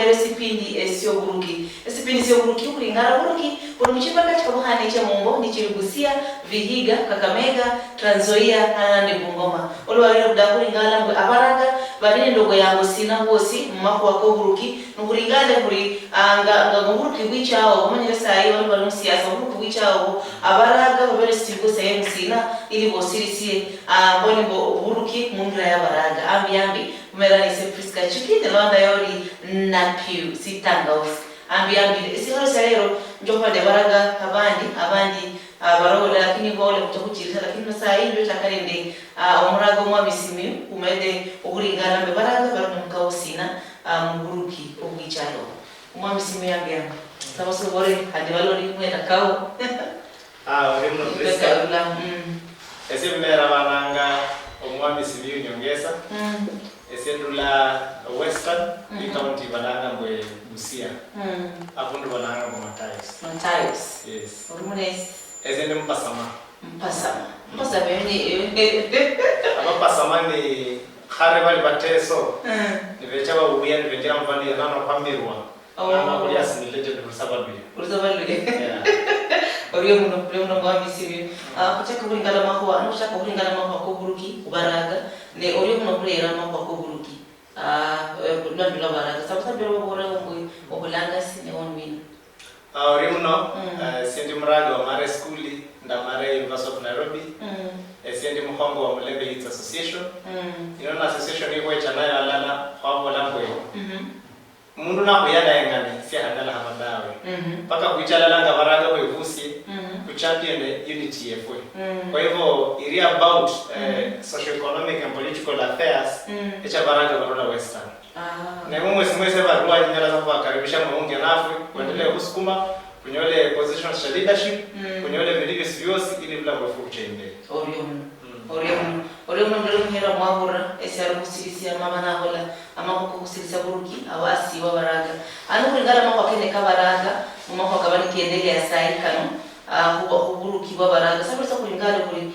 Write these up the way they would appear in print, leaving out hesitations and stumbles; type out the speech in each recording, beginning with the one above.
mubere sipindi esio buruki sipindi sio buruki kulingana buruki kuna mchimba katika buhani cha Mumbo ni Chirigusia Vihiga Kakamega Trans Nzoia na Bungoma olwa rero kulingana abaraga barine ndogo yango sina bosi mmako wako buruki nukulingana kuri anga buruki bwichawo manyira sayi wali bali siasa buruki bwichawo abaraga babere sitigo sayi musina ili bosirisie mboni buruki mungira ya baraga ambi kumera ni Prisca Achuki Rwanda yori na piu sitangaos ambi sihoro sayero njopa de baraga abandi barola lakini bole kutakuchirika lakini sayi ndio takarinde omurago mwa bisimi umede ukulingana mbe baraga barona mukao sina muburuki obwichalo mwa bisimi yambya sabaso bore hadi balori mwenda kao uri mu Prisca ese mera bananga omwami sibiyo nyongeza esendula Western County bananga mbwe Busia apundu bananga mu Matayos yes urumunes esende mpasama bene abapasama ni khare bali bateso nibecha ba ubuya nibekira mvandi nano kwamirwa nana kuli asinilete kusabaduye Oriyo muno mwami sibi kuchaka kulingana mahwa nushaka kulingana mahwa ko buruki ubaraga ne oriyo muno kulera mahwa ko buruki ndandula baraga sababu bero bora ngo obulanga sine onwina oriyo muno sendi muraga wa mare skuli ndamare University of Nairobi sendi muhongo wa Mulembe Youth Association ino association iko chanayo alala hapo lambo mundu na kuyada engane si handala hamadawe paka kuichala langa baraga we vusi ku champion unity efwe kwa hivyo iri about socio economic and political affairs echa baraga barona Western na mwese barua nyala za kukaribisha maungi nafwe kuendelea kusukuma kunyole positions za leadership kunyole vilivyo sivyosi ili bila kufucha ende Oriyo mndelo mhera mwahura esiyaro kusirisia mama na hola ama kusirisia buruki awasi wa baraga anu kulingana mama kene ka baraga mama kabani kiendele ya sai kanu buruki wa baraga sababu kulingana kuli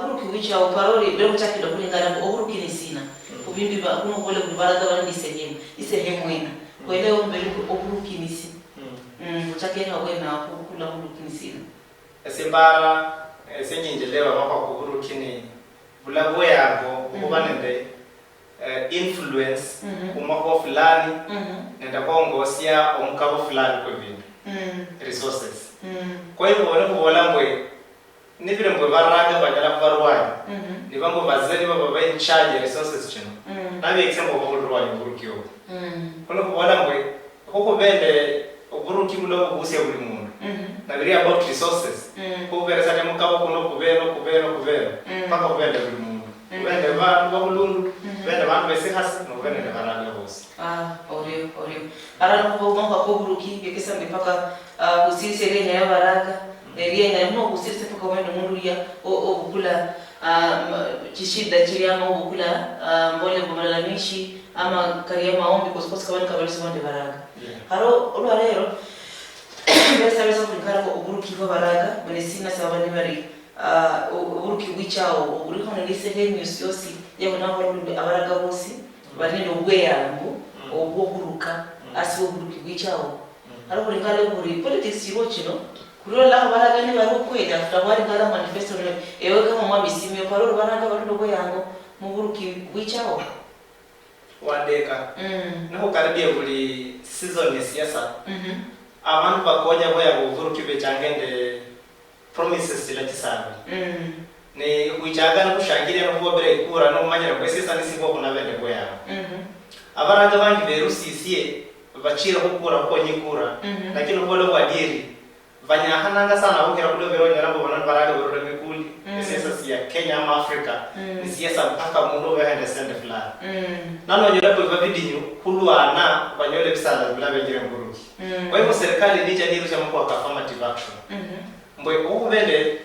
buruki wicha uparori bero chakilo kulingana buruki ni sina ubimbi ba kuno kule baraga wala ni sehemu ina kwa ile mbele buruki ni sina chakena wena kula buruki ni sina esimbara esenyinjelewa mama kuburuki ni bulabo yako kubanende influence umako fulani nenda kongosia omukabo fulani kwa bintu resources kwa hivyo wale kubolambwe nibire mbwe baraga banyala kubarwanya nibango bazeli baba in charge resources chino nabi example ko kurwanya burukio kono kubolambwe koko bende oburuki bulo busia buli mundu nabiri about resources ko veresa mukabo kuno kubeno paka kubende buli mundu kubende bantu babulundu kubende bantu besihasi no kubende baraga bose oriyo ara no ko buruki bekesa mpaka kusisi ile ya baraga neriye no kusisi paka wendo mundu ya obukula kishida chiriama obukula mbole bomalamishi ama kariya maombi kuskosa kabani kabali sonde baraga haro olwa rero besa besa kulingana ko uburuki bwa baraga bone sina sabani bari uburuki bwichawo uburuki hono lisehemu yosi yabo nabo abaraga bose bari no bweyangu oburuka asi uburuki bwichawo haro kulingana kuri politics yirochino kurola baraga ni bari kweda tutawari ngala manifesto ewe kama mwabisimi parolo baraga bari no bweyangu mu buruki bwichawo wadeka naho karibia buli season ya siasa abantu bakonya boya buvuruki becangende promises la kisana ne kuichagana kushangiria no kubere ikura no manyira kwesisa nisibo kuna bende boya abaraga bangi berusisie bachira kukura konyikura lakini ubole bwadiri vanyahananga sana bokera kudo beronya nabo bana baraga borore mikuli siasa ya Kenya ama Africa ni siasa mpaka mundu wehende sende fulani nano nyora kwa vidinyo kulwana banyole bisala bila benjire mburuki kwa hivyo serikali nije ndirusha mko affirmative action mbwe ubende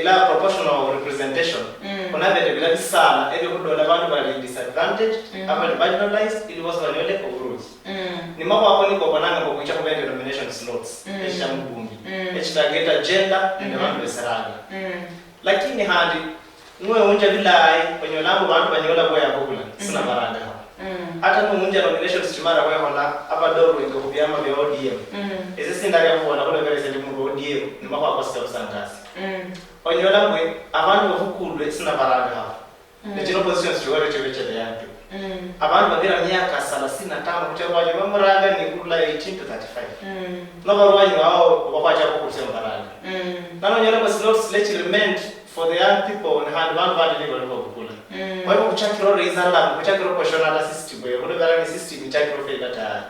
la proportional representation kuna bende bila bisala ebe kudola bantu bali disadvantaged ama marginalized ili wasa banyole kuburuki ni mambo hapo niko bananga kwa kuicha kubende nomination slots esha mbungi target gender and bantu besaraga lakini hadi nwe unja bilai kwenye lambo bantu banyola boya bokula sina baranga hata munja nominations chimara kwa hola aba doro ngo kubyama bya ODM ese sindari yabo na kole vele sende mu ODM ni makwa kwa sita usangasi onyola mwe abantu bafukulwe sina baraga hapa ndino positions chiwale chebeche yantu abantu badira myaka 35 kuchwa nyuma muraga ni kula 18 to 35 no barwanyu hao bakwacha kukusema baraga nano nyola bas slots let remain for the young people and hand one bad level of kukula kwa hivyo kuchakiro reasonable kuchakiro questionable system kwa hiyo ndio system kuchakiro faida ta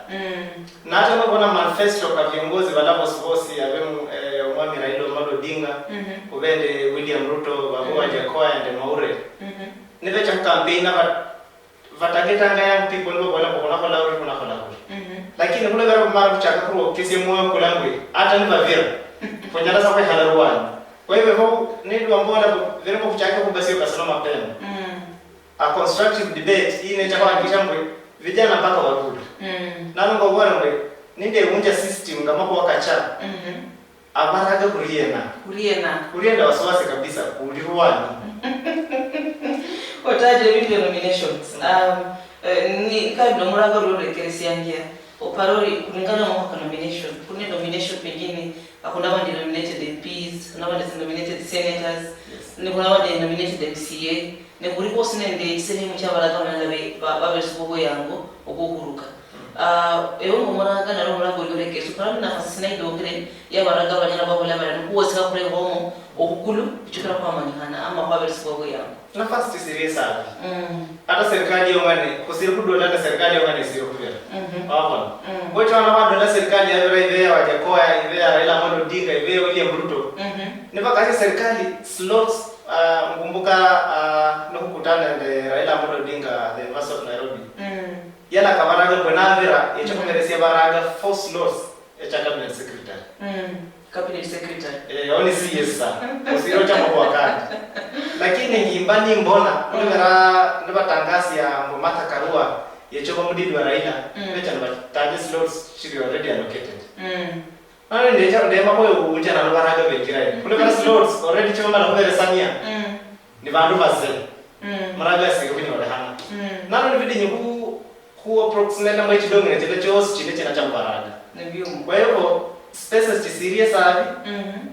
na hata mbona manifesto kwa viongozi wanavyosi avemu mwami Raila Amolo Odinga kubende William Ruto babu Wajakoya and Maure nive cha campaign na vatageta young people ndio wala kuna lauri lakini kule gara mara kuchaka kwa kesi moyo kulangwe hata ni bavira fanyala sawa halarwani kwa hivyo ndio ambao vile kwa kuchaka kwa basi ukasema mapema a constructive debate hii inaitwa hakikisha mwe vijana mpaka warudi nalo ngobora mwe ninde unja system kama kwa kacha abaraga kuriena wasiwasi kabisa kuliruani otaje video nominations ni kabla muraga role keresiangia oparori kulingana na mwaka nomination kuna nomination pengine hakuna wandi nominated MPs kuna wandi nominated senators ni kuna wandi nominated MCA ne kuliko sinende sene mchabaraga mwandabe babesibo yango okukuruka ewo muraga na muraga role keresupara na fasina idongere ya baraga banyana babola bana kuwasa kure homo okukulu bichukira kwa manihana ama babesibo yango nafasi serious sana hata serikali yongane kusiriku dola na serikali yongane sio kuvera hapo wote wana dola serikali ya Raila Wajakoya iwe Raila Amolo Odinga iwe William Ruto ni mpaka serikali slots mkumbuka na kukutana na Raila Amolo Odinga the University of Nairobi yana kabaraga bonavera yechokomeresia baraga 4 slots ya cabinet secretary cabinet secretary oni CS sana usiro cha mambo wakati lakini ngimbani mbona kulingana na batangasi ya Martha Karua yechoba mudidi wa Raila becha na target slots should already allocated ana ndio mambo unja na baraga bengira kulingana slots already choma na kubere sania ni bandu base maraga sio kwenye wadahana nalo ni vidi nyu ku approximate na mwichi donge na chile chos chile chena cha baraga ndio kwa hivyo spaces ti serious sabi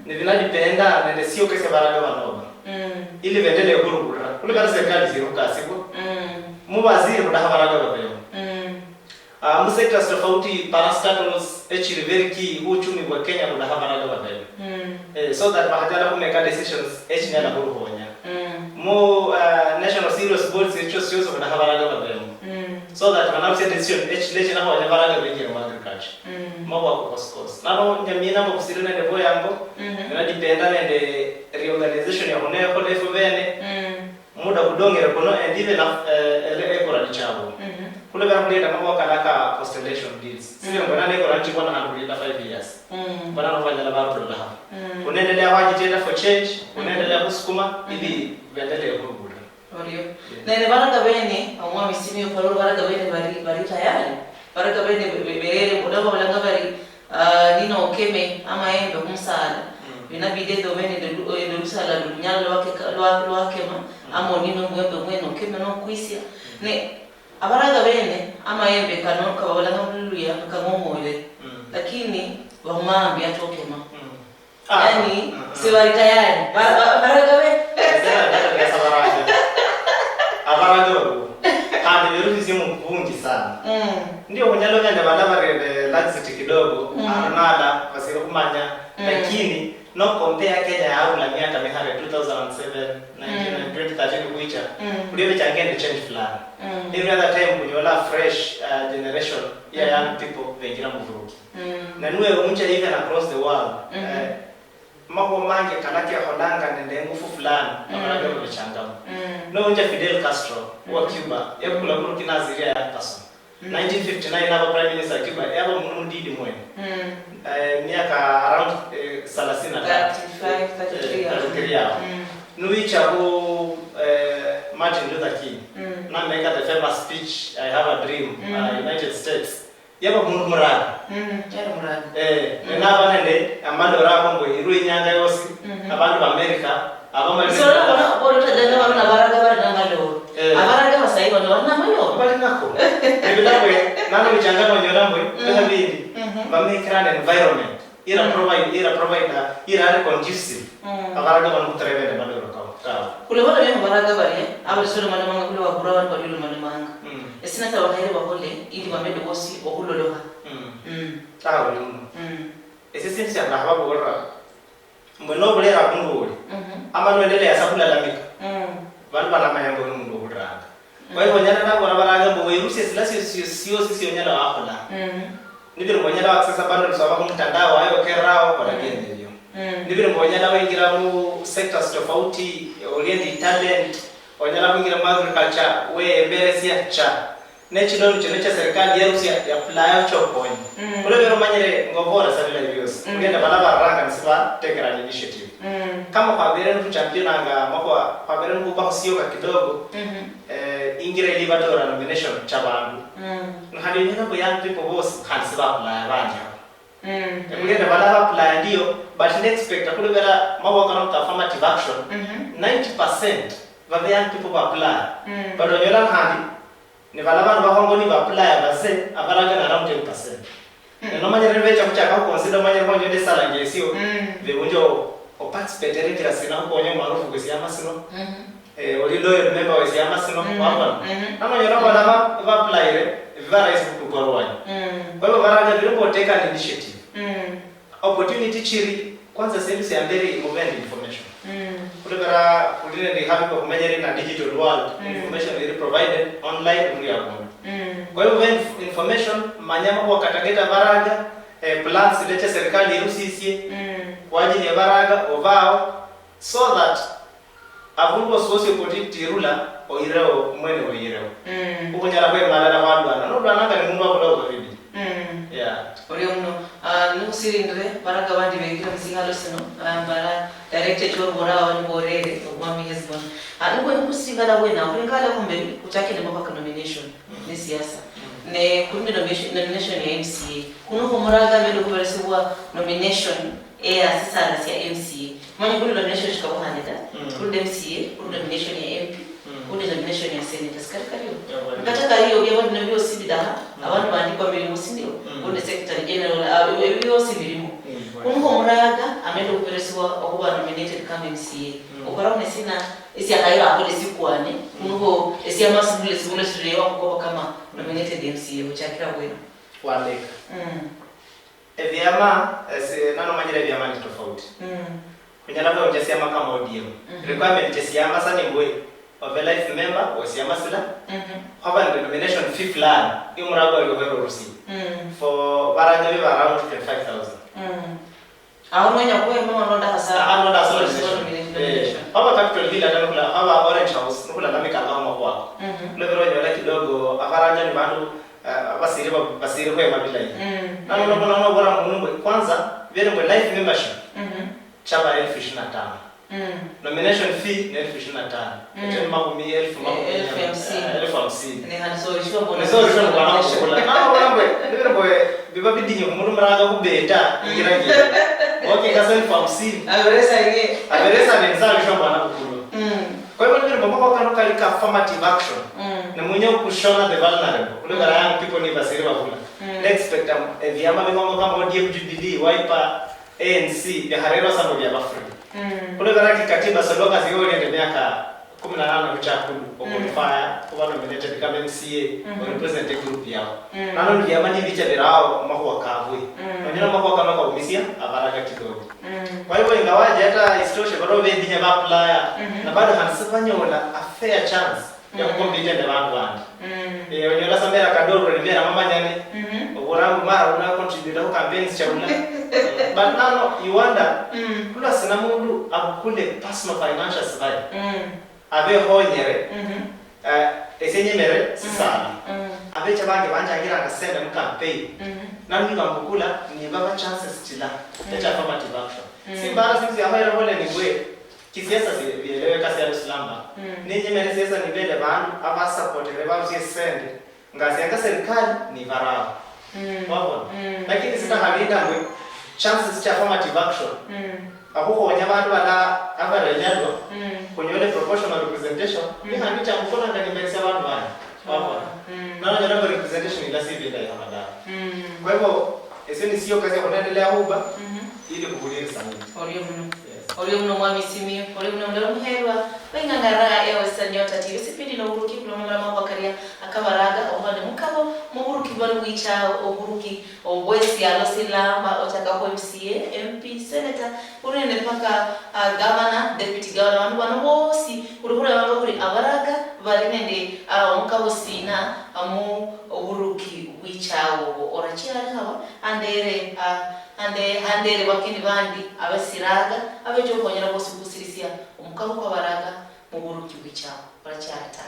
ni vinadipenda na sio kesi baraga wanoba ili vendele gurugura kule kana serikali ziruka siku mubaziri kudaha baraga babeo mu sectors tofauti parastatals very key uchumi wa Kenya kudaha baraga babeo so that bahajala ku make decisions ni ala buruhonya mu national serious boards sio kudaha baraga babeo so that when I say decision leche na hawa baraga bengi wa agriculture mawa ku cost nalo nyamina mo kusirina level yango vinadipenda na reorganization ya hone ko lefu vene muda kudongera kono and even ekora dichabo kule kana kuleta mambo kalaka constellation deals sio ngona neko ranchi kwa na 5 years bana nafanya la baro la hapo unaendelea waji tena for change unaendelea kusukuma ili viendelee kurudi ndio na ne baraga bene amwa misimi yo paro baraga bene bari tayari baraga bene berere muda wa langa bari nino keme ama embe kumsala binabide domene de lusala lunyalo wake ama nino mwembe mweno keme no kuisia ne abaraga bene ama embe kano kabala nguluya kamomole lakini wamwambia tokema yani si bari tayari baraga bene abaraga hadi virusi simu mpungi sana ndio kunyalo nyanda balabare laxity kidogo anada wasio kumanya lakini no compare Kenya au la miaka mihare 2007 2013 kuicha kuliwe changende change plan every other time kunyola fresh generation ya young people vengira mvuruki na nuwe uncha even across the world mambo mange kalaki hodanga nende ngufu fulani abaraga kuchangama no unja Fidel Castro wa Cuba yakula kuruki naziria ya person 1959 hapa prime minister Cuba yaba mundidi mwe miaka around 33 nuicha ko Martin Luther King na make the famous speech I have a dream United States yaba murmurana na banende amando rako ngo irwe nyanga yose abantu ba America abamali so na bora tadanga bana baraga bana ngalo abaraga basaiba ndo na manyo bali nako bichangana onyola mbwe beka bindi bamekira an environment ira conducive abaraga bano kutrevene badoro ka kule bana bene baraga bari abasore mana manga kule wakura bana badulu mana manga esina ta wakaire bakole ili bamede bosi okuloloha tawo ese sensi abahaba bora mbono bulera kunguli amano endele yasakula lamika bali bana mayango mundu kulranga kwa hivyo nyana na bora baraga mbo werusi sio nyana wakola nibiro mbonyala access bundles aba ku mtandao ayo kerao kwa gende hiyo nibiro mbonyala wengira mu sectors tofauti orient talent onyala kuingira mu agriculture we beresia cha national cha serikali yerusi ya apply cho point kule bero manyere ngobora sabila hivyo ngenda balaba ranga nsiba take an initiative kama kwa bere ntu champion anga mako kwa bere ntu kwa sio kidogo ingira ilibadora nomination cha bandu hadi nyina bo young people boss kansiba apply banja ngenda balaba apply ndio but next expect kule bera mako kana affirmative action 90% va young people apply but onyola handi ni balaba bahongo ni apply base abaraga na around 10% no manyere vecha kuchaka consider manyere kwa nyode sala ngesio bebunjo o participate re kila sina ko onyo maarufu kwesiama sino oli loyal member wesiama sino kwamba kama nyora balaba va apply re vara isi kukorwa kwa hivyo baraga bilimbo take an initiative opportunity chiri kwanza service ya very movement information kulebera kulile ni happy kwa kumanyere na digital world information is provided online real kwa hivyo information manyama kwa katageta baraga plans leche serikali irusisie kwa ajili ya baraga ovao so that avungo socio political rula oireo mwene oireo ukunyara kwe malala wadwana no blananga ni mungu akodogo bibi yeah ori uno no sirindre baraga bandi begira msingalo sino bara director choro bora wani borere omami hezbon nuko nkusingala wena ulingala kumbe kutake ne mabaka nomination ni siasa ne kundi nomination ya MCA kuno kumuraga melo kubereswa nomination ya sasa ya MCA mani kundi nomination shikabo hanida kundi MCA kundi nomination ya MP kundi nomination ya senator skarikariyo kataka hiyo yabo ndivyo sibida abantu bandikwa milimo sindio kundi secretary general ebyo sibirimo kuno kumuraga amelo kubereswa okuba nominated kama MCA okora nesina isi akaira akole sikwane kuno isi amasubule sibule wako kama nominated MCA uchakira wenu waleka evyama nano manyire vyama ni tofauti kunyala kwa ujasiama kama ODM requirement jasiama sana mbwe of a life member wasiama sila hapa ni nomination fee plan imurago alivyo rusi for baraga we around 25,000 awanya kwa mama nonda hasa anonda hasa hapa capital hill hata kula hapa orange house kula lamika kama kwa kule bero nyola kidogo abaraga ni bandu basiri kwa mabila hii na bora mungu kwanza vile kwa life membership chama 15,000 nomination fee ni 15,000 tena mambo 1,000 ni hanisho bona bwana kula na bora mbwe ndio mbwe biba bidinyo kumundu maraga kubeta ngirangi okay kasa 50 averesa ni nzali shamba bwana kula kwa hivyo ndio mambo kwa kalika affirmative action na mwenye kushona the vulnerable kule gara young people ni basiri bakula expect vyama mambo kama ODM Jubilee Wiper ANC ya harero sana vya Afrika kule gara kikatiba soloka zio ni miaka 18 kuchakulu okulifaya kwa nominated kama MCA or represent a group yao nano ni yamani bicha birao mako kavwe wanyana mako kama kwa umisia abaraka kidogo kwa hivyo ingawaje hata istoshe bado wendi nyama apply na bado hanisifanyola a fair chance ya kukompete na bantu bandi onyola samera kadoro ni mera mama nyane oborangu mara una contribute to campaigns chabula but now you wonder kula sina mundu akule personal financial survive abe honyere esenye mere sisana abe chabange banjangira akasenda mu campaign nani ngambukula ni baba chances chila ya affirmative action simbara sisi abaira wale ni gwe kisiasa zielewe kasi ya Islamba ninyi mere siasa ni bele bantu aba support le ba msi send ngasi anga serikali ni varao wapo lakini sita halika ngwe chances cha affirmative action abuko wanyabantu bala abarejado kwenye ile proportional representation ni handi cha mkono ndani mbele ya watu bana Wapo. Na ndio representation ila si bila ya madara. Kwa hivyo eseni sio kazi ya kuendelea huba ili kukulia sana. Olio mno mwami simio, olio mno mdalo mherwa, wengangara ya Western Nyota TV. Sipindi no uruki kuno mara mambo akaria akabaraga omane mukabo mu uruki bali wicha oburuki obwesi alosilama otaka MCA, MP, Senator, urende paka governor, deputy governor bano bosi urukura banga kuri abaraga bali nende mukabo sina amu oburuki wicha orachira hawa andere bakini bandi abasiraga abejo konyera bose kusirisia umukabo kwa baraga mu buruki bw'icyaho baracyata.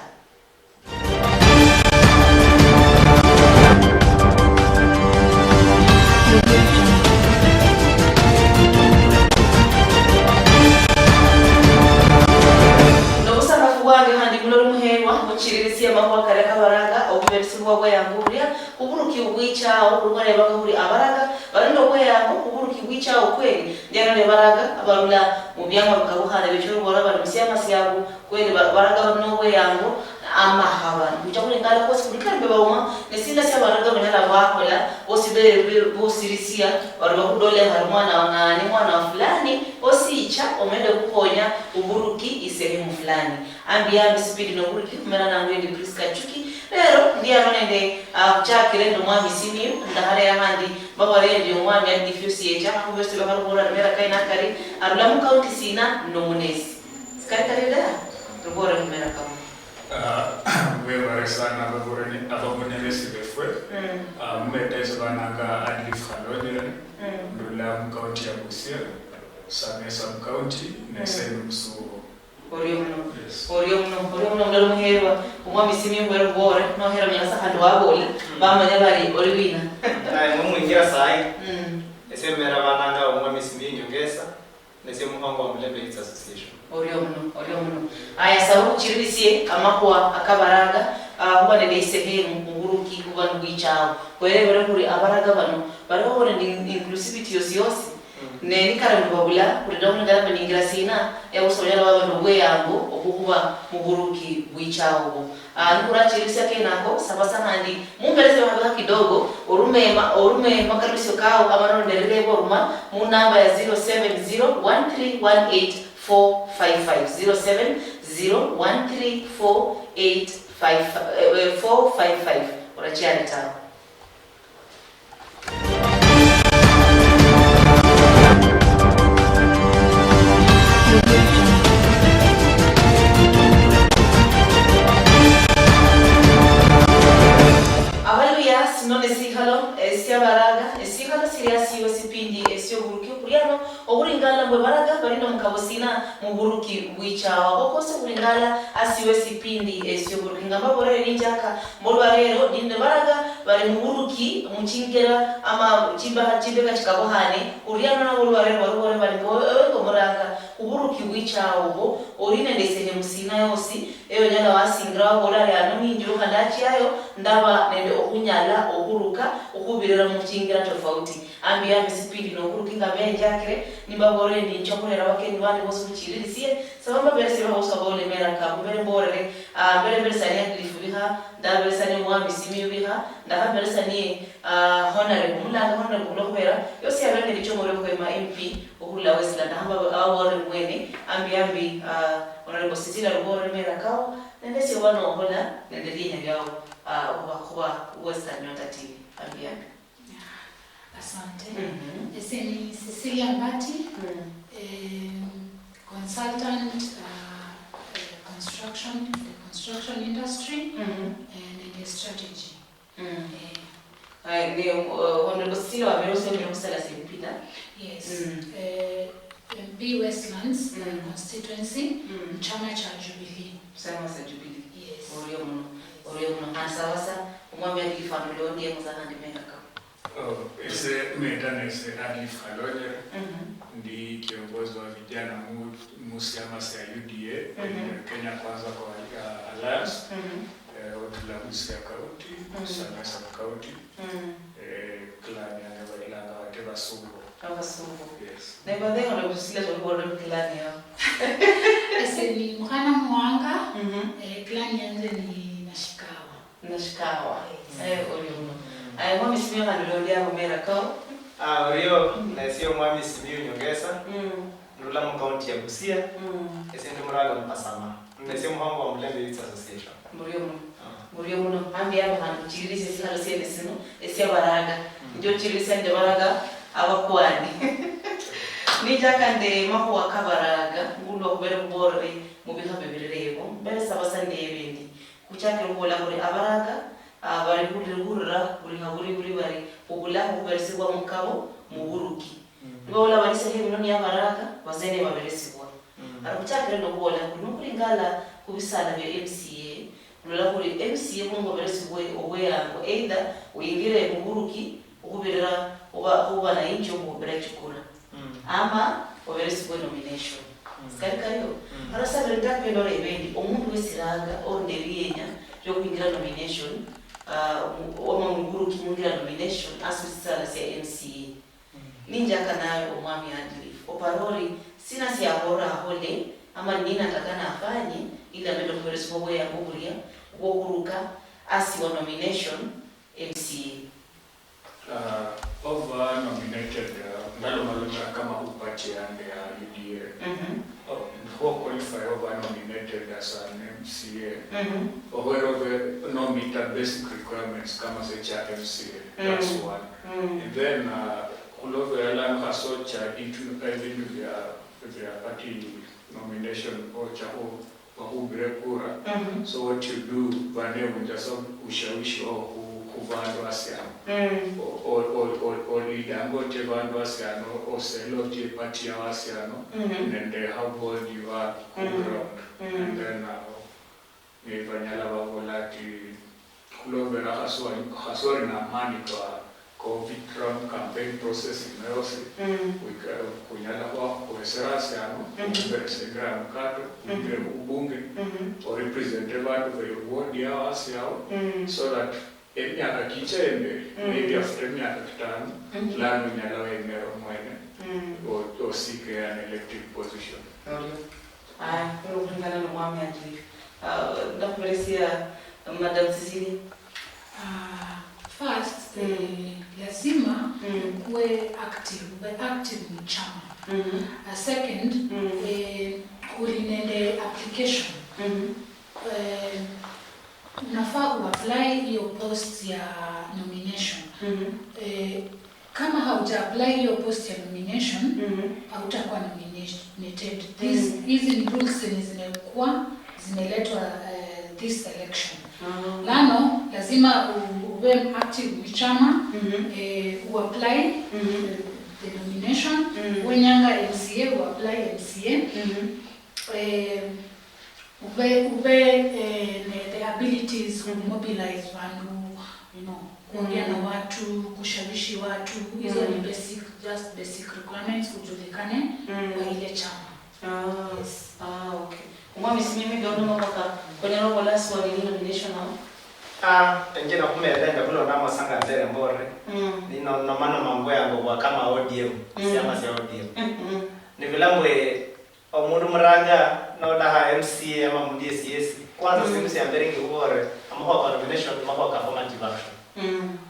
Ndobusanga kuwange handi mulo muhewa muchirisia mambo akareka baraga obuberisiwa bwa yanguria uburuki bw'icyaho urware bagahuri abaraga barando bwa yango uburuki bw'icyaho kweli ndero ne baraga abarula mu byangwa bikabuhana bicho bora bari musiyama siyabu kweli baraga no bwa yango amahaba bichakule ngala kosi kulikambe bauma nesinda sya baraga banyala bakola osibere bosirisia bari bakudole harumwana wangani mwana fulani osicha omende kuponya uburuki isehemu fulani ambiya speed no buruki kumera na ngwendi Prisca Achuki lero ndiye anonende kuchakire ndo mwami simio ndahare ya handi babare ndio mwami adifuse yeja kubese bakarubora mera kaina kari arula mu county sina no munesi sikari da rubora mera kama wewe resana baboreni ababonele sibefwe mmetaizo bananga adlif halonye ndula mu county ya Busia Samesa mu county nesenu msuo Orio mno ndalo muherwa umwami simio ngwero bore no hera myasa hando wabole bamanya bari olibina mu ingira sai esemera bananga umwami simio nyongesa nesemu hango wa Mlembe Youth Association. Orio mno aya sawu chirisie amakwa akabaraga huba nende isehemu muburuki kuba ndwichao kwere kuri abaraga bano barabone ni inclusivity yose ne nikara mbabula kuri dawo ngara baningira sina ya usonyala baba ndwe yango okukuba muburuki bwichao nkura chirisia kenako sabasa handi mumbeleze bahaga kidogo orume makaribisho kao amano nderebo ruma mu namba ya 0701318455 07013485 orachiana tao. None sikalo esya baraga esikalo siriasi yosipindi esyo buruki kuriano oburingala mbwe baraga barindo mukabosina mu buruki bwichawa kokose buringala asiwe sipindi esyo buruki ngamba borere ninjaka molwa rero dinde baraga bari mu buruki muchingera ama chimbeka chikabohane kuriano na molwa rero barubore bari ngo muraga uburuki bwichawa bo orine ndese musina yosi eyo nyala wasingra borare anominjiro kandachi yayo ndaba nende okunyala okuruka okubirira mu kingira tofauti ambiya misipindi no okuruka ngabenjakire nimbabore ndi nchokolera bakeni bandi bose muchirisiye sabamba berese bahosa bole meraka mbere mborere mbere sani aklifu biha ndabere sani mwami simio biha ndabere sani honorable mulanga honorable lokubera yosi abenge dichomore ko ma MP okula Westland hamba awore mwene ambi honorable Sisila Rubore meraka nende sio bano hola nende linya yao kwa Western Nyota TV ambiani. Asante. Eseni Cecilia Mbati, consultant construction industry and strategy. Honorable Sila wamerose mkusala simpita. Yes. MP Westlands constituency, chama cha Jubilee. Chama cha Jubilee. Yes. Orio mno hasawasa umwambia difamilio ndiye mzana ndimeka. Ese medanese Adlif Halonye ndi kiongozi wa vijana Musiama sa UDA Kenya Kwanza kwa Alliance Otula Busia County, Samesa County, klani ya Nebailanga wateba Sugo. Yes. Nebadhe wala kusila tulikuwa klani yao. Ese ni Mhana Mwanga, klani yanze ni Nashikawa. nashikawa oliuno mwami simio hanulolea mumera kao orio na sio mwami simio nyongesa ndula mu county ya Busia ese ndi muraga mpasama ndese muhango wa Mulembe Youth Association Murio muno ambi abo hantu chirisi sihalo sene sino ese baraga ndio chirisi ande baraga abakwani nijakande maho wakabaraga ngulo kubera kubore mu bihabe birerebo mbere sabasande ebindi kuchakira kubola kuri abaraga bari kurira buri bari ubula kuberesigwa mukabo mu buruki nibola bari sehe binoni y'abaraga bazene baberesigwa arakuchakira no kubola kuri ngala kubisala bya MCA lola kuri MCA mungo beresigwe obweyango either uyingire mu buruki ukubirira uba na injo mu berechukura ama oberesigwe nomination Kariyo. Arasa benda kwendora ebendi omuntu wesiraga onderienya yo kuingira nomination oma muguru kimungira nomination asisala se MCA. Ninja kanayo omwami andili. Oparori sina si ahora hole ama nina takana afanye ila mendo kuberesigwe ya kuburia kuruka asi wa nomination MCA. Over nominated nalomalola kama upati ande ya UDA. Who qualify over nominated as an MCA or wherever no meet the basic requirements kama secha MCA. That's one. And then Kulove Alan Hasocha into their party nomination or chaho Kura. So what you do vane unjasa ushawishi au kuvandwa asiano or leader ngote vandwa asiano or selote party ya asiano and how bold you are around and then nifanyala wavolati kulovera hasori na mani kwa Trump campaign process inayosi kunyala kwa kuesera asiano kuberesegra mkato ubunge or representative watu wa ward ya asiao so that miaka kichembe maybe after miaka 5 lano nyalawa imero mwene o sike an elected position. Kulingana na mwami ajili. Ndakuberesia Madam Cecilia. First, lazima kuwe active mchama. Second, kulinende application. Unafaa uapply hiyo post ya nomination. Kama hauja apply hiyo post ya nomination, hautakuwa nominated. Hizi rules zimeletwa this election. Lano lazima uwe active mchama, uapply the nomination, wenyanga MCA uapply MCA. The abilities to mobilize vandu, kuongea na watu, kushawishi watu, hizo ni basic requirements kujulikane kwa ile chama. Yes. Okay. Umwami simimi ndio mwaka kwenye robo last wa nomination hao. Njena kumelenda kulo nama sanga nzere mbore. Nino nomano mambo yango kwa kama ODM, siama si ODM. Ni vilambwe omundu muranga no daha MCA ama mudie CS kwanza simisi ambere ngibore amako nomination amako affirmative action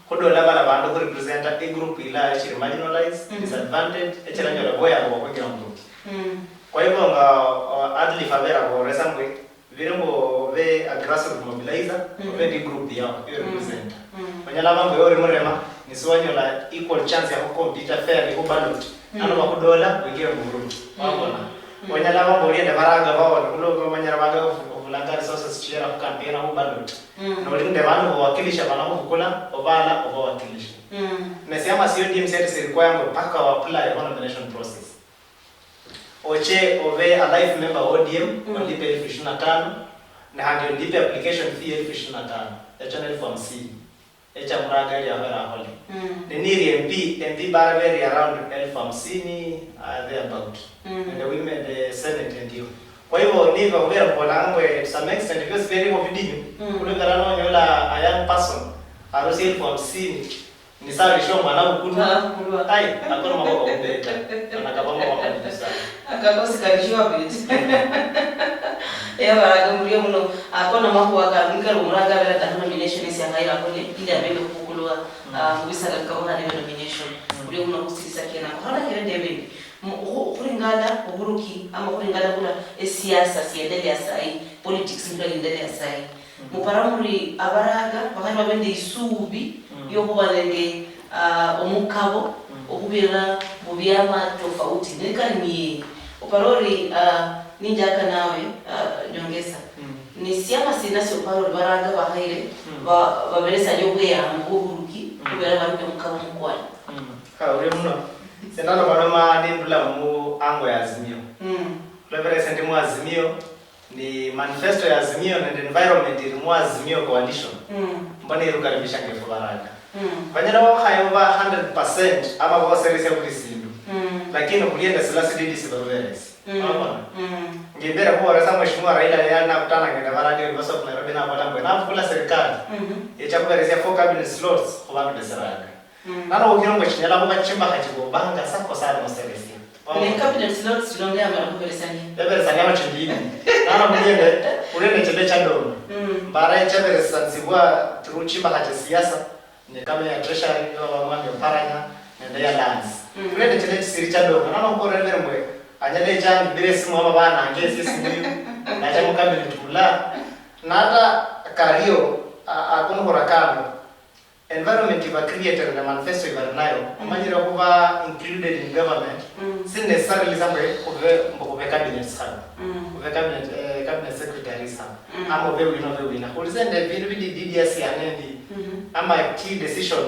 kodo laba bandu ko represent a group ila chiri marginalized disadvantaged echera nyola boya ko kwa kila mtu kwa hivyo adli favela ko resambwe virembo ve aggressive mobilizer ve di group yao represent banyala mambo yori murema niswanyola equal chance ya ko compete fair ko ballot ano bakudola wengine nguru wabona wanyala mambo yende baraga bawo kulo manyara baga ovulanga resources chira ku campaign ku ballot no linde bantu wakilisha banako kukula obala obawakilisha nesiama sio team set require mpaka wa apply on nomination process oche ove a life member ODM onlipe 25 na hadi onlipe application fee 25 ya channel form C echa muraga ya bara holi neniri MP bara very around 1050 there about and the women the senate and you kwa hivyo niva wewe polangwe to some extent because very of vidini kulingana na nyola a young person arosi form C ni sawa lisho mwanangu kunwa ai akona mambo kubeta anakabamba kwa kanisa akakosi kalishwa bit ya baraga muri muno akona mahuwa ka ngalo muraga bela ta nomination isi angaira kole ile abele kukulwa mbisa ka ona ne nomination muri muno kusisa kena hana kile ndebe kuringala uburuki ama kuringala kuna siasa siendelea sai politics ndio endelea sai muparamuri abaraga bakana babende isubi yo kubalenge omukabo okubira mubyama tofauti nekani uparori ninjaka nawe nyongeza ni siama sinasi uparori baraga bahaire babelesa yobya muburuki kubera baruke mukabo mukwani uri muno sendana manoma ndula mu ango ya Azimio reverend ndi mu Azimio ni manifesto ya Azimio and environment ili mu Azimio coalition mbona irukaribisha ngefu baraga banyana wa hayo ba 100% ama ba service kuri sindu lakini kulienda silasi didi sibaruveresi ngembera kwa rasa mheshimiwa Raila yana kutana ngenda baraga kwa sababu Nairobi na Malambwe na kula serikali echakuverezia 4 cabinet slots kwa bantu desaraga nana ukirongo chinyala kwa chimba kachiko banga sako sana mseresi ni cabinet slots tulongea mara kuveresani beberesani ama chindini nana mugende urende chende chando bara echaveresa nsibwa turuchimba kacha siasa ni kama ya treasury wa mwambe paranya nende ya lands urende chende siri chando nana uko rende mwe anyale jam biresi mwa bana ngezi simu na jamu cabinet mula na hata kario akuno horakano environment iba created na manifesto iba nayo amanyira kuba included in government sin necessarily somewhere kuve cabinet sana kuve cabinet secretary sana ama we wina ulizende vindu DDS ya nendi ama key decision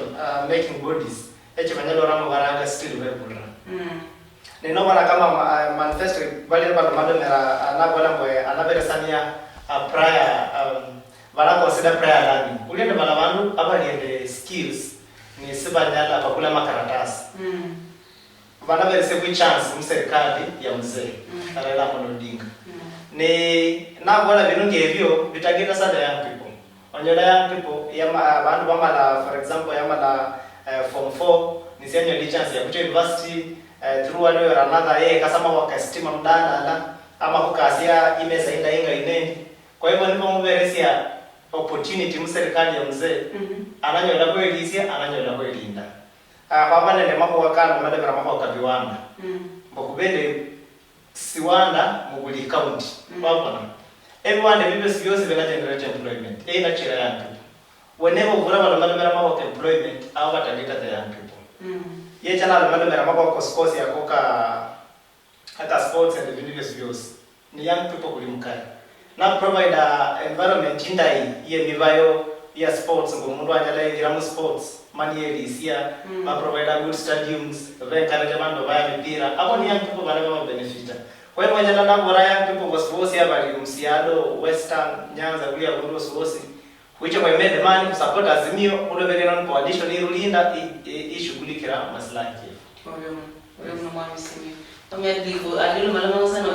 making bodies eche banyalo ramo baraga still we bulra nino bana kama manifesto bali bado madomera anabola mwe anabere sania prior bala consider prior learning uliende bala bandu abaliende skills ni sibanyala bakula makaratasi bana bere chance mserikali ya mzee Raila Odinga ni na bora binunge hivyo bitagenda sana young people onyola young people yama bandu bamala for example yamala form 4 ni senyo chance ya kucho university through another kasama wakastima mdana ama kukasia imesa inga inendi kwa hivyo ndipo muberesia opportunity mserikali ya mzee ananyola kwelisia ananyola kwelinda kwa bana ne mako wakana made bara mako kabiwanda mbokubende siwanda muguli county baba everyone bibe siyose bela generate employment ina chira yangu whenever ugura bala made bara mako employment au batagita the young people ye chana made bara mako koskosi yakoka hata sports and vinivyo siyose ni young people kulimkaya na provide environment indai ye mivayo ya sports ngomundu anyala ingiramu sports mani elisia ma provide good stadiums venka jamando vaya mipira hapo ni young people bana kama benefita kwa hivyo nyala na bora young people was abali msiado Western Nyanza kulia Guru Sosi which I made the money to support Azimio ule vile non coalition irulinda ishughulikira maslahi yetu oyo mwana msimi Omedigo alilo malama sana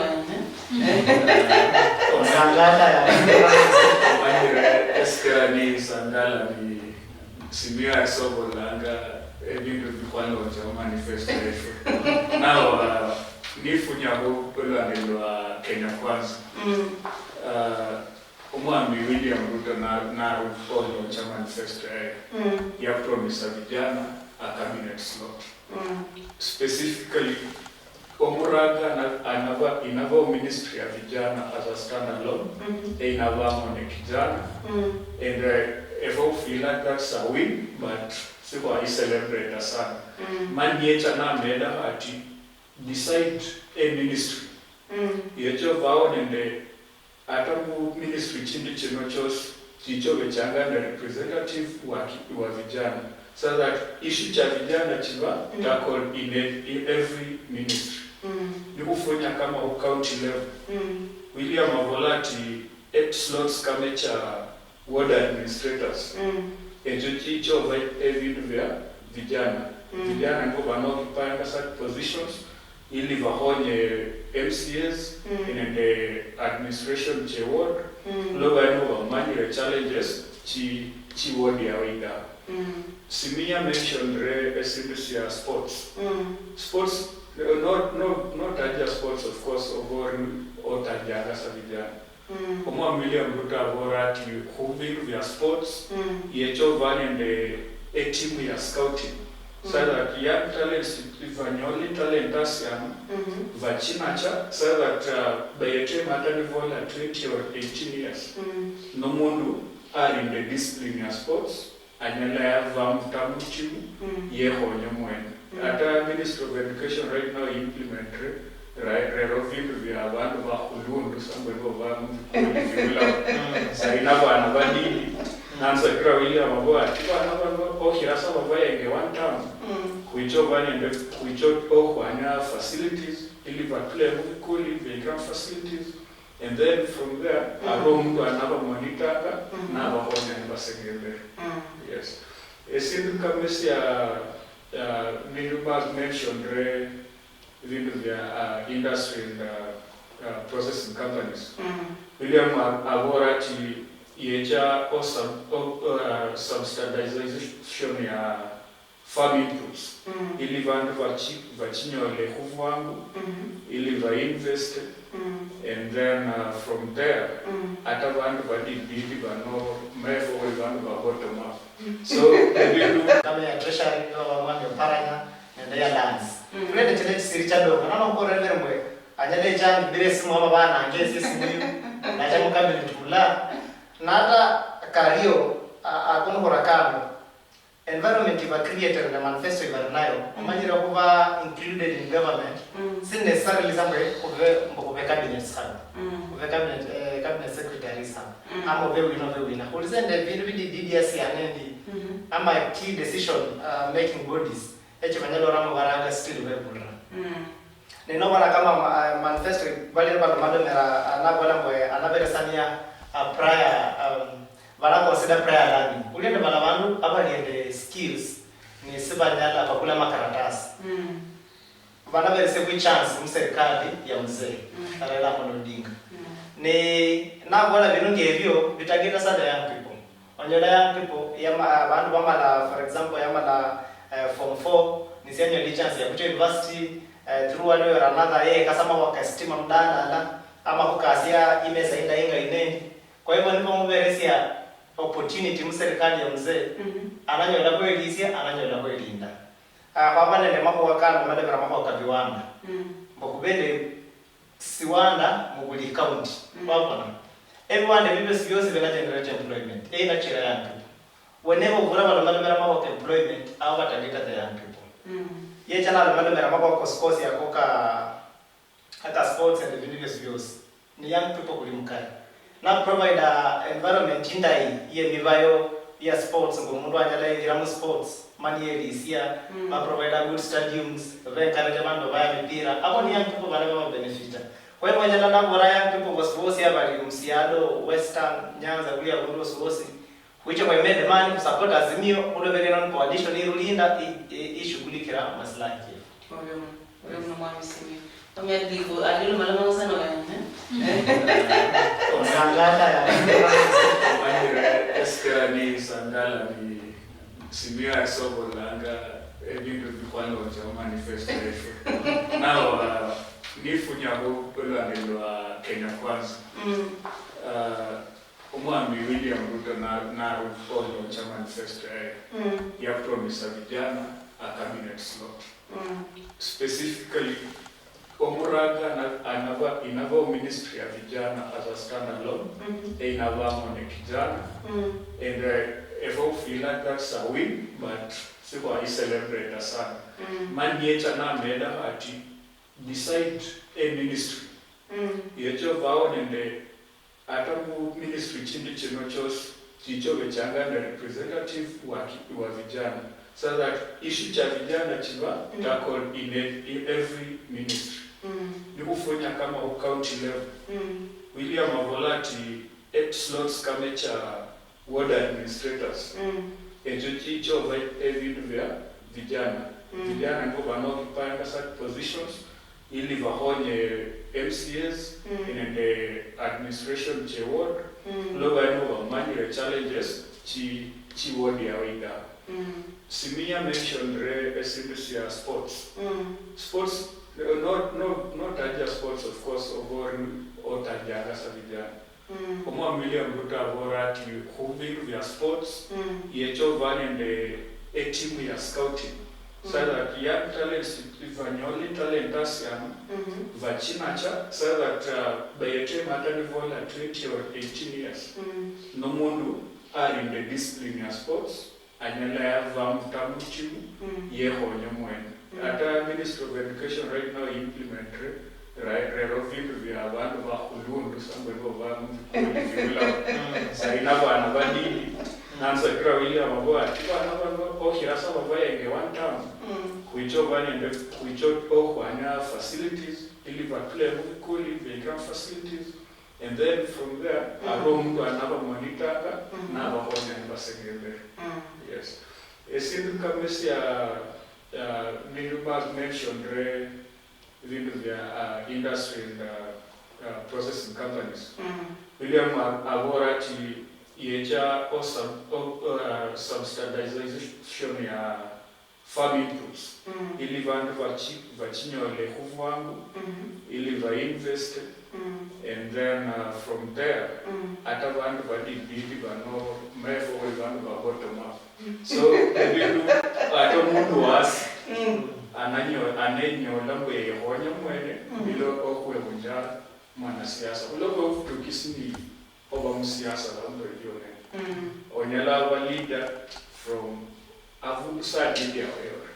Sangala ya Manyira eskera ni sangala ni simia sobo langa ebintu bikwano cha manifesto yetu nao nifunya bolo andelwa Kenya Kwanza umwami William Ruto na bolo cha manifesto ya promise vijana a cabinet slot specifically Omuraga inava ministry ya vijana as a standalone inava mone kijana and if I feel like that's a win but siko I celebrate a sana manyecha na meda ati decide a ministry yecho vao nende atamu ministry chindi chinochos chicho vechanga na representative wa vijana so that issue cha vijana chiva tackle in every ministry nikufanya kama county level William Avolati 8 slots kama cha ward administrators chicho evindu vya vijana vijana ndio wanaokipanga such positions ili vahonye MCAs in the administration che ward loba ndio managerial challenges chi ward ya winda Simia mentioned SBC sports. Sports, not just sports, of course, or Tajaga Savija. Omo William Ruto abora ati hubindu vya sports yecho vanende a team ya scouting so that young talents vanyoli talent asiam vachinacha so that by the time atanivola 20 or 18 years no mundu are in the discipline ya sports anyala yava mutamu timu yehonyo mwene ata Ministry of Education right now implement rero vindu vya abantu bahulundu sambwevo vamukula saina bana bandini nanza kira William abo ati bana bano okirasa babayenge one time kuicho banende kuicho okwanya facilities ili baplay cool background facilities and then from there aromu anaba monitaka na abahonya basegebe yes esindu kamesya Nilubas mentioned vindu vya industry and processing companies. William Aborati yeja subsidization ya farm inputs. Ili vandu vachinyole huvangu, ili va invest, and then from there, ata vandu vadibidi vano mefo vandu va bottom up. So kama ya treasury kwa mwami paranya nenda ya lands kulete chile siricha dogo na ko rende mwe anyale jam bires mwa bana ngezi simu na jamu kabili tula na hata kario akuno horakano environment iva created na manifesto iva nayo amanyira kuba included in government sin necessarily somewhere kuve cabinet sana kuve cabinet secretary sana ama vewe wina ulizende vindu DDS ya nendi ama key decision making bodies eche manyalo ramo baranga still webura neno bana kama manifesto bali bado madomera anabola mwe anabere sania prior bana consider prior learning uliende bana bandu aba niende skills ni sibanyala bakula makaratasi bana bere sebu chance mserikali ya mzee Raila Odinga ni na bola binunge hivyo bitageta sana young people onyola young people yama bandu bamala for example yamala form 4 ni senyo chance ya kucho university through one or another kasama wakastima mdana ama kukasia imesa inga ineni kwa hivyo nipo mberesia opportunity mserikali ya mzee ananyola kwelisia ananyola kwelinda kwa bana ne mako wakana made kama mako kabiwanda mbokubende siwanda muguli county baba everyone the business yose bela generate employment ina chira yangu whenever ugura bana made mako employment au batageta the young people ye chana made mako koskosi yakoka hata sports and the business yose ni young people kulimkani na provide environment indai ye mivayo ya sports ngomundu anyala ingiramu sports mani elisia ma provide good stadiums venka jamando vaya mipira hapo ni young people bana benefita kwa hivyo anyala na bora young people was abali msiado Western Nyanza kulia Bundo sosi which I made the money to support Azimio ule vile non kwa addition irulinda ishughulikira maslahi yetu wewe mnamwami simi Omiadigo alilo malama sana Sangala ya Manyira eskera ni sangala ni simia sobo langa ebintu bikwano cha manifesto yetu. Now nifunya ho lwa Kenya Kwanza. Omwami William Ruto na ukono cha manifesto ya promise vijana a cabinet slot. Specifically Omuraga inava ministry ya vijana as a standalone, inava mone kijana, and if I feel like that's a win, but siko I celebrate a sana. Man yecha na meda ati decide a ministry. Yecho vao nende atamu ministry chindi chino chicho vechanga na representative wa vijana. So that issue cha vijana chiva tackle in every ministry. Nikufanya kama county level. William Avolati 8 slots kama cha ward administrators. Chicho vitu vya vijana. Vijana ndio wanaokipanga such positions ili vahonye MCAs in the administration che ward. Loba ndio manage challenges chi ward ya winda. Simia mentioned SMBC sports. Sports, not just sports, of course, or Tajaga Savija. Kama William Ruto avora ati hubiri vya sports yecho vanende a team ya scouting so that young talents vanyoli talent asiana vachinacha so that by the time atanivola 20 or 18 years no mundu are in the discipline ya sports anyala yava mutamu timu yehonyo mwene ata Ministry of Education right now implement rero vindu vya abantu bakulundu sambwevo vamukula saina bana bandini nanza kira William abo ati bana bano okirasa babayenge one time kuicho banende kuicho okwanya facilities deliver play cool playground facilities and then from there aromu anaba monitaka na abahonya basegebe yes esindu kamesi ya Nilubas mentioned vindu vya industry and processing companies. William aborati yeja subsidization ya farm inputs. Ili vandu vachinyole huvangu, ili va invest, and then from there, ata vandu vadibidi vano mefo vandu va bottom up. So vindu ato mundu wasi. Anenyo lambo yehonya mwene bilo okwe munja mwana siasa ulogo ufutukisini oba musiasa lambo yone onyala wa leader from avu side ya wewe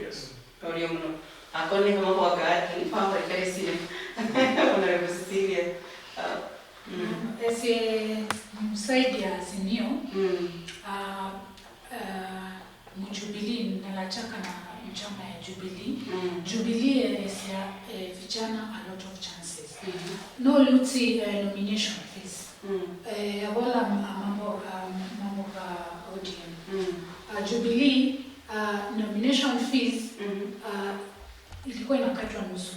yes Audio mno akoni kama kwa kati pamba kasi ona repositia ese side ya Azimio Jubilee nalachaka na chama ya Jubilee. Jubilee is vijana a lot of chances. No luti nomination fees. Abola mambo ODM. Jubilee nomination fees ilikuwa inakatwa nusu.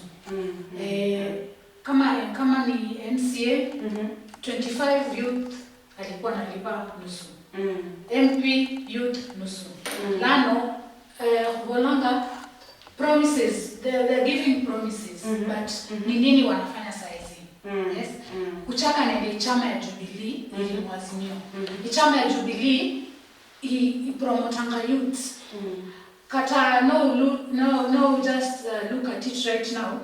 Kama ni MCA 25 youth alikuwa analipa nusu. MP youth nusu. Lano Bolanga promises, they're giving promises, but ni nini wanafanya saizi? Yes. Kuchaka ni chama ya Jubilee ili mwazimio. Chama ya Jubilee promotanga youth. Kata no just look at it right now.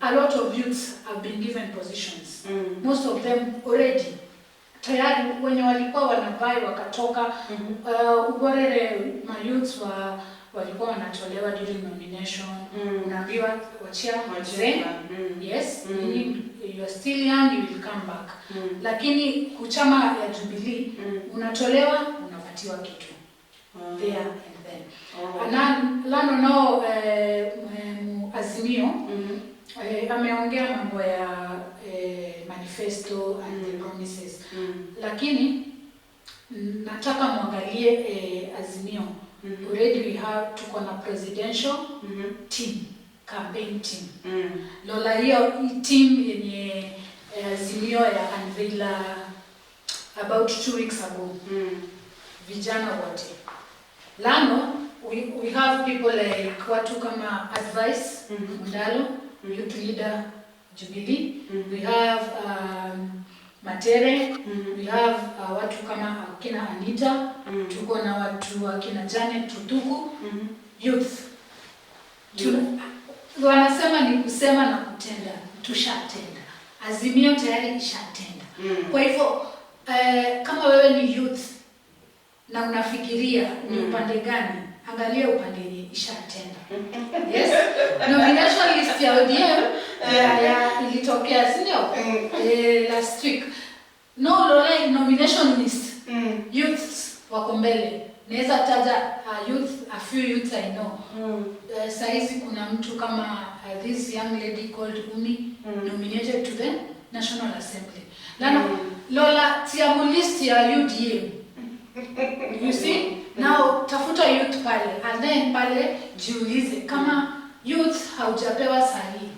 A lot of youths have been given positions. Most of them already tayari wenye walikuwa wanabai wakatoka uborere mayouth walikuwa wanatolewa during nomination unaambiwa wachia wazee yes you are still young you will come back lakini kuchama ya Jubilee unatolewa unapatiwa kitu there and then lano Azimio ameongea mambo ya manifesto and the promises lakini nataka muangalie Azimio already we have tuko na presidential team campaign team lola hiyo team yenye Azimio ya unveil about 2 weeks ago vijana wote lano we have people like watu kama advice Mundalo youth leader Jubilee we have Matere we have watu kama kina Anita tuko na watu kina Janet Tutuku youth wanasema ni kusema na kutenda tushatenda Azimio tayari ishatenda kwa hivyo kama wewe ni youth na unafikiria ni upande gani angalia upande yenye ishatenda yes nomination list ya ODM ilitokea sindio last week no lola nomination list youths wako mbele naweza taja a few youths I know saizi kuna mtu kama this young lady called Umi nominated to the National Assembly lola tiamu list ya UDM you see now tafuta youth pale and then pale jiulize kama youth haujapewa sahi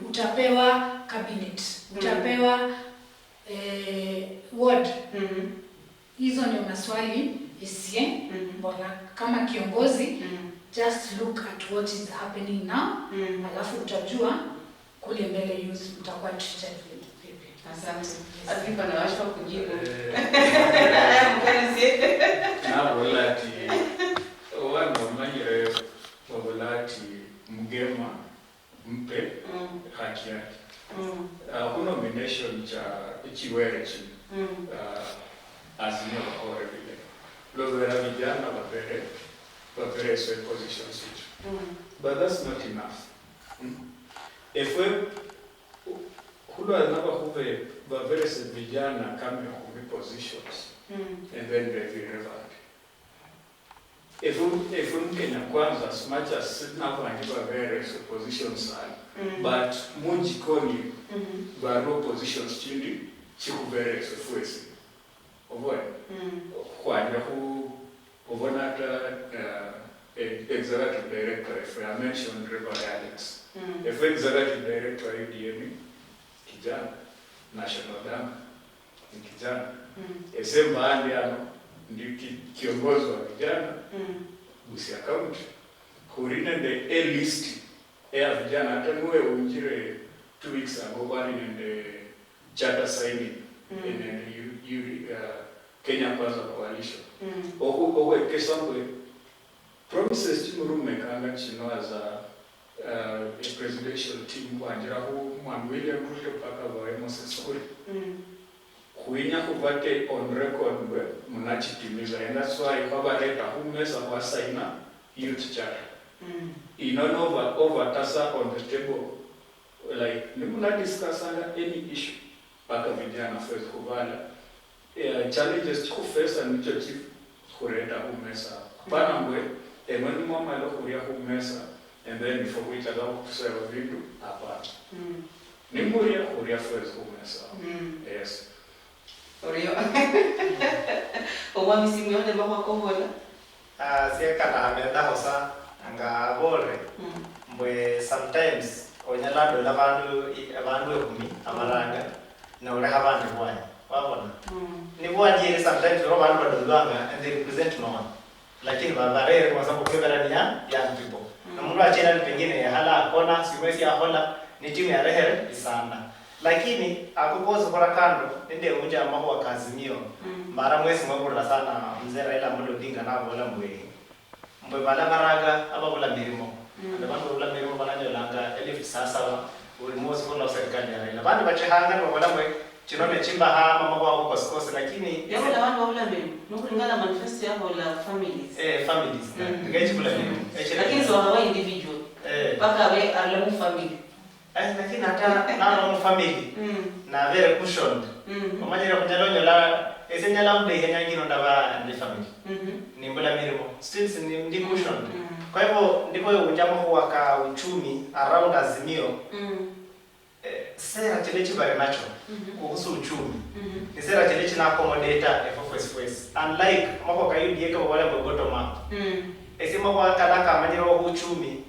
utapewa cabinet utapewa ward hizo ndio maswali isie mbona kama kiongozi just look at what is happening now alafu utajua kule mbele youth mtakuwa treated vipi Asante. Azipa na washa kujibu. Na volati wana manyire volati mgema mpe haki yake. Nomination cha chiwere chi azimio kwa vile lovera vijana wapere swe positions hicho. But that's not enough. If we kulo anaba kuve wapere se vijana kama kuvi positions and then they're irrelevant. If Kenya kwanza as much as nako anjiba various positions but mujikoni baro positions chindi chiku various fuesi ovoe kwanja ku ovonata executive director if I mentioned River Alex if executive director UDM kijana national bank kijana esemba ano ndi kiongozi wa vijana Busia County kurine the A list ya vijana hata niwe unjire 2 weeks ago kwani nende charter signing in Kenya Kwanza coalition owe kesangwe promises chimurume kanga chino as a presidential team kwanjira hu Mwan William Ruto paka wa Moses Kuri kuinya kuvate on record we munachitimiza and that's why baba leta humesa kwa saina youth charter over tasa on the table like nimuna discuss any issue paka vijana first kuvala challenges ku face and chief kureta humesa pana ngwe emani mama lo kuria humesa and then before we tell out to serve video hapa nimuria kuria first humesa yes Orio. Owa misimu yote mbako kohola. Siya kana amenda hosa nga bore. Mbwe sometimes onyala la bandu ekumi amaranga na ule habandi bwanya. Wabona. Ni bwanje sometimes ro bandu badolanga and they represent no one. Lakini babare kwa sababu kebera ni young people. Na mungu achena pengine hala akona siwezi ahola ni timu ya rehere isana. Lakini akukoza kwa kando nende unja maho wa kazimio mara mwezi mwagurira sana mzee Raila Amolo Odinga na bola mbwe bala maraga aba bola mirimo abantu bola mirimo bananyo langa elif sasa uri mozi kwa serikali ya Raila bandi bachehanga no bola mbwe chinone chimba ha mama kwa kukosa lakini yao la watu bola mirimo nukulingana manifesto yao la families families ngechi bola mirimo lakini so hawa individual baka we alamu family lakini hata na family na very cushioned omanyira kunyalonyo la esenyala mbe yenyangino ndaba ndi family ni mbola mirimo still ndi cushioned kwa hivyo ndipo unjamo kwa uchumi around azimio sera telechi bare nacho kuhusu uchumi ni sera telechi na accommodate FFS unlike mako kayudi yeka wala bottom up esema kwa kalaka manyira wa uchumi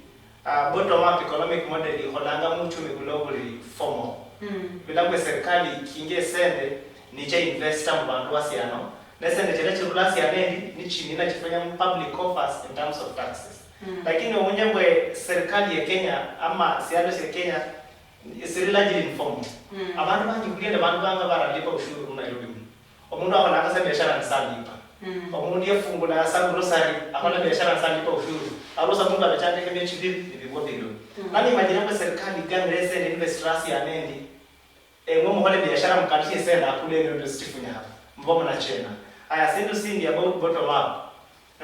bottom up economic model holanga muchumi globally formal bila kwa serikali kinge sende ni cha investor mbandu wasiano na sende cheleche klasi ya nendi ni chini na chifanya public offers in terms of taxes lakini unyambwe serikali ya Kenya ama sialo ya Kenya is largely informal abantu bangi kulienda bandu banga baralipa ushuru Nairobi omundu akona akasa biashara nisalipa omundu yefungula sa grocery akona biashara nisalipa ushuru arosa mundu abechande kemye chibiri bibibo bilo nani imagine kwa serikali gangrese investors ya nendi ngomo hole biashara mkalishe senda akule ndio stifunya hapa mbomo na chena aya sindu sindi about bottom up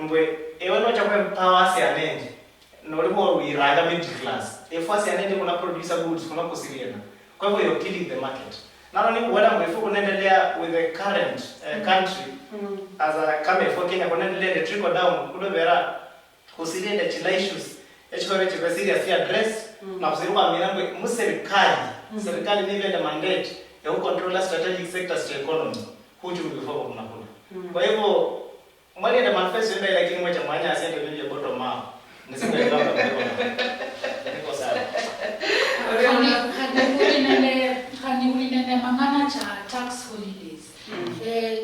mbwe ewono cha kwa power ya nendi nolipo wiraga middle class efasi ya nendi kuna producer goods kuna kusiliana kwa hivyo you're killing the market nalo ni wala mwefu kunaendelea with the current country as a kama for Kenya kunaendelea the trickle down kudo vera kusiliana chila issues echikore chikwe serious address na kusiruka milango serikali ni ile mandate ya control strategic sectors to economy huju before kunakula kwa hivyo mwali na manifesto ndio lakini mmoja mwanya asende nje bottom up nisingeelewa kwa niko sawa hani ulinene mangana cha tax holidays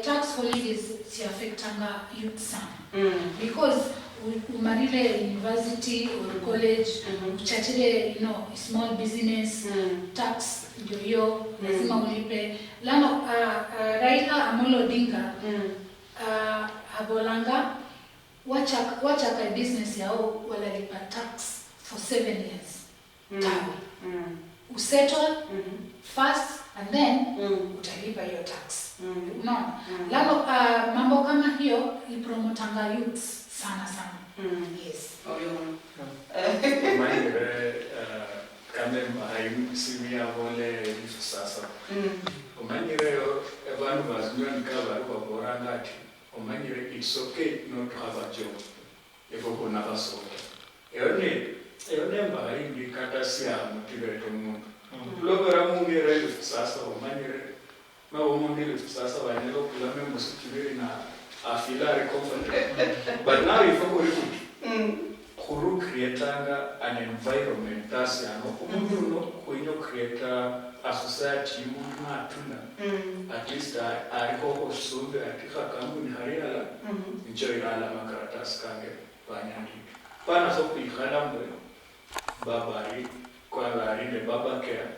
tax holidays si affectanga youth sana because umarile university or college uchachile small business tax ndio hiyo lazima ulipe. Lano Raila Amolo Odinga abolanga wacha ka business yao walalipa tax for 7 years. Usettle first and then utalipa hiyo tax. Unaona? Lano mambo kama hiyo ipromotanga youths sana. Yes. Omanyire kame simia vole lifu sasa. Omanyire abantu bazinywa nikaba baboranga ati omanyire it's okay not to have a job if you never sold. Eyone mbali ndikata siya motivate umuntu. Lobera mungire lifu sasa omanyire ma umuntu lifu sasa banyelo kulame musikibiri na I feel very comfortable. But now if you create an environment that's create a society at least I hope so that I enjoy ala makaratas kange banyandi. Pana so pikhalamwe babari kwa larine baba care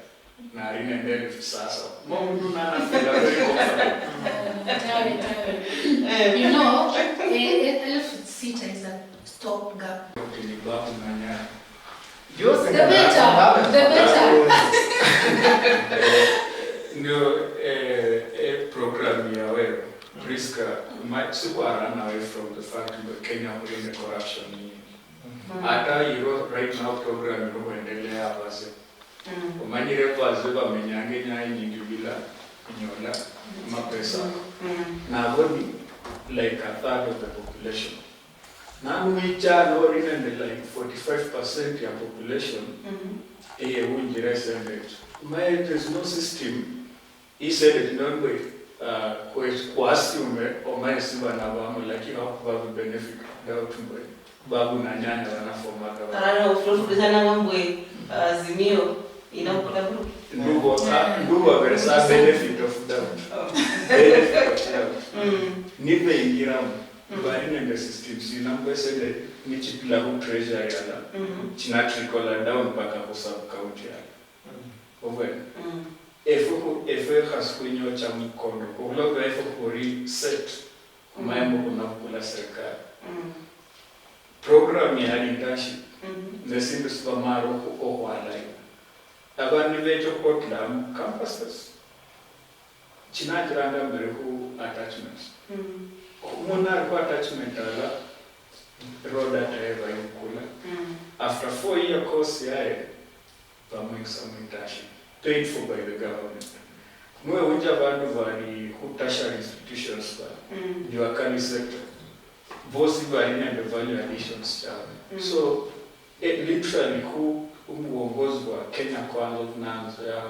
na rine mbele sasa. Mungu nana feel very comfortable. You know, elf-seater is a stopgap. The better. No, a program here where Prisca might run away from the fact that Kenya is in the corruption. Right now program you was Omanyire vaziba menyange nyayi nyingi bila nyola mapesa. Na boni like a third of the population. Now we charge like 45% of population. There's no system. He said it no way. Kwasiume omaye simba na bamu like babu benefit dautumwe. Babu na nyanya wanafomaka. Karana uflotu kuzana ngambwe zimio inakuta group. Ndugu aberesa benefit of doubt. Benefit of doubt. Nipe ingiramu. Bari nende systems inambwesende nichipila hu treasure yala. Chinatrikola down paka ku sub county yala. Owe. Efe khaskunyo cha mkondo. Uloga efe kuri set. Maembo kuna kula serikali. Program ya internship. Nesimbe supermaro ku ohwalai. Abandi vecho kotla campuses. Chinajiranga mbere ku attachments. Muna alikuwa attachment ala road ataiva yukula. After 4-year course yae, pamu exam internship, paid for by the government. Mwe unja bandu vani tertiary institutions ba, juakani sector. Bosi vani and the value additions chao. So, literally uongozi wa Kenya kwanza tunaanza ya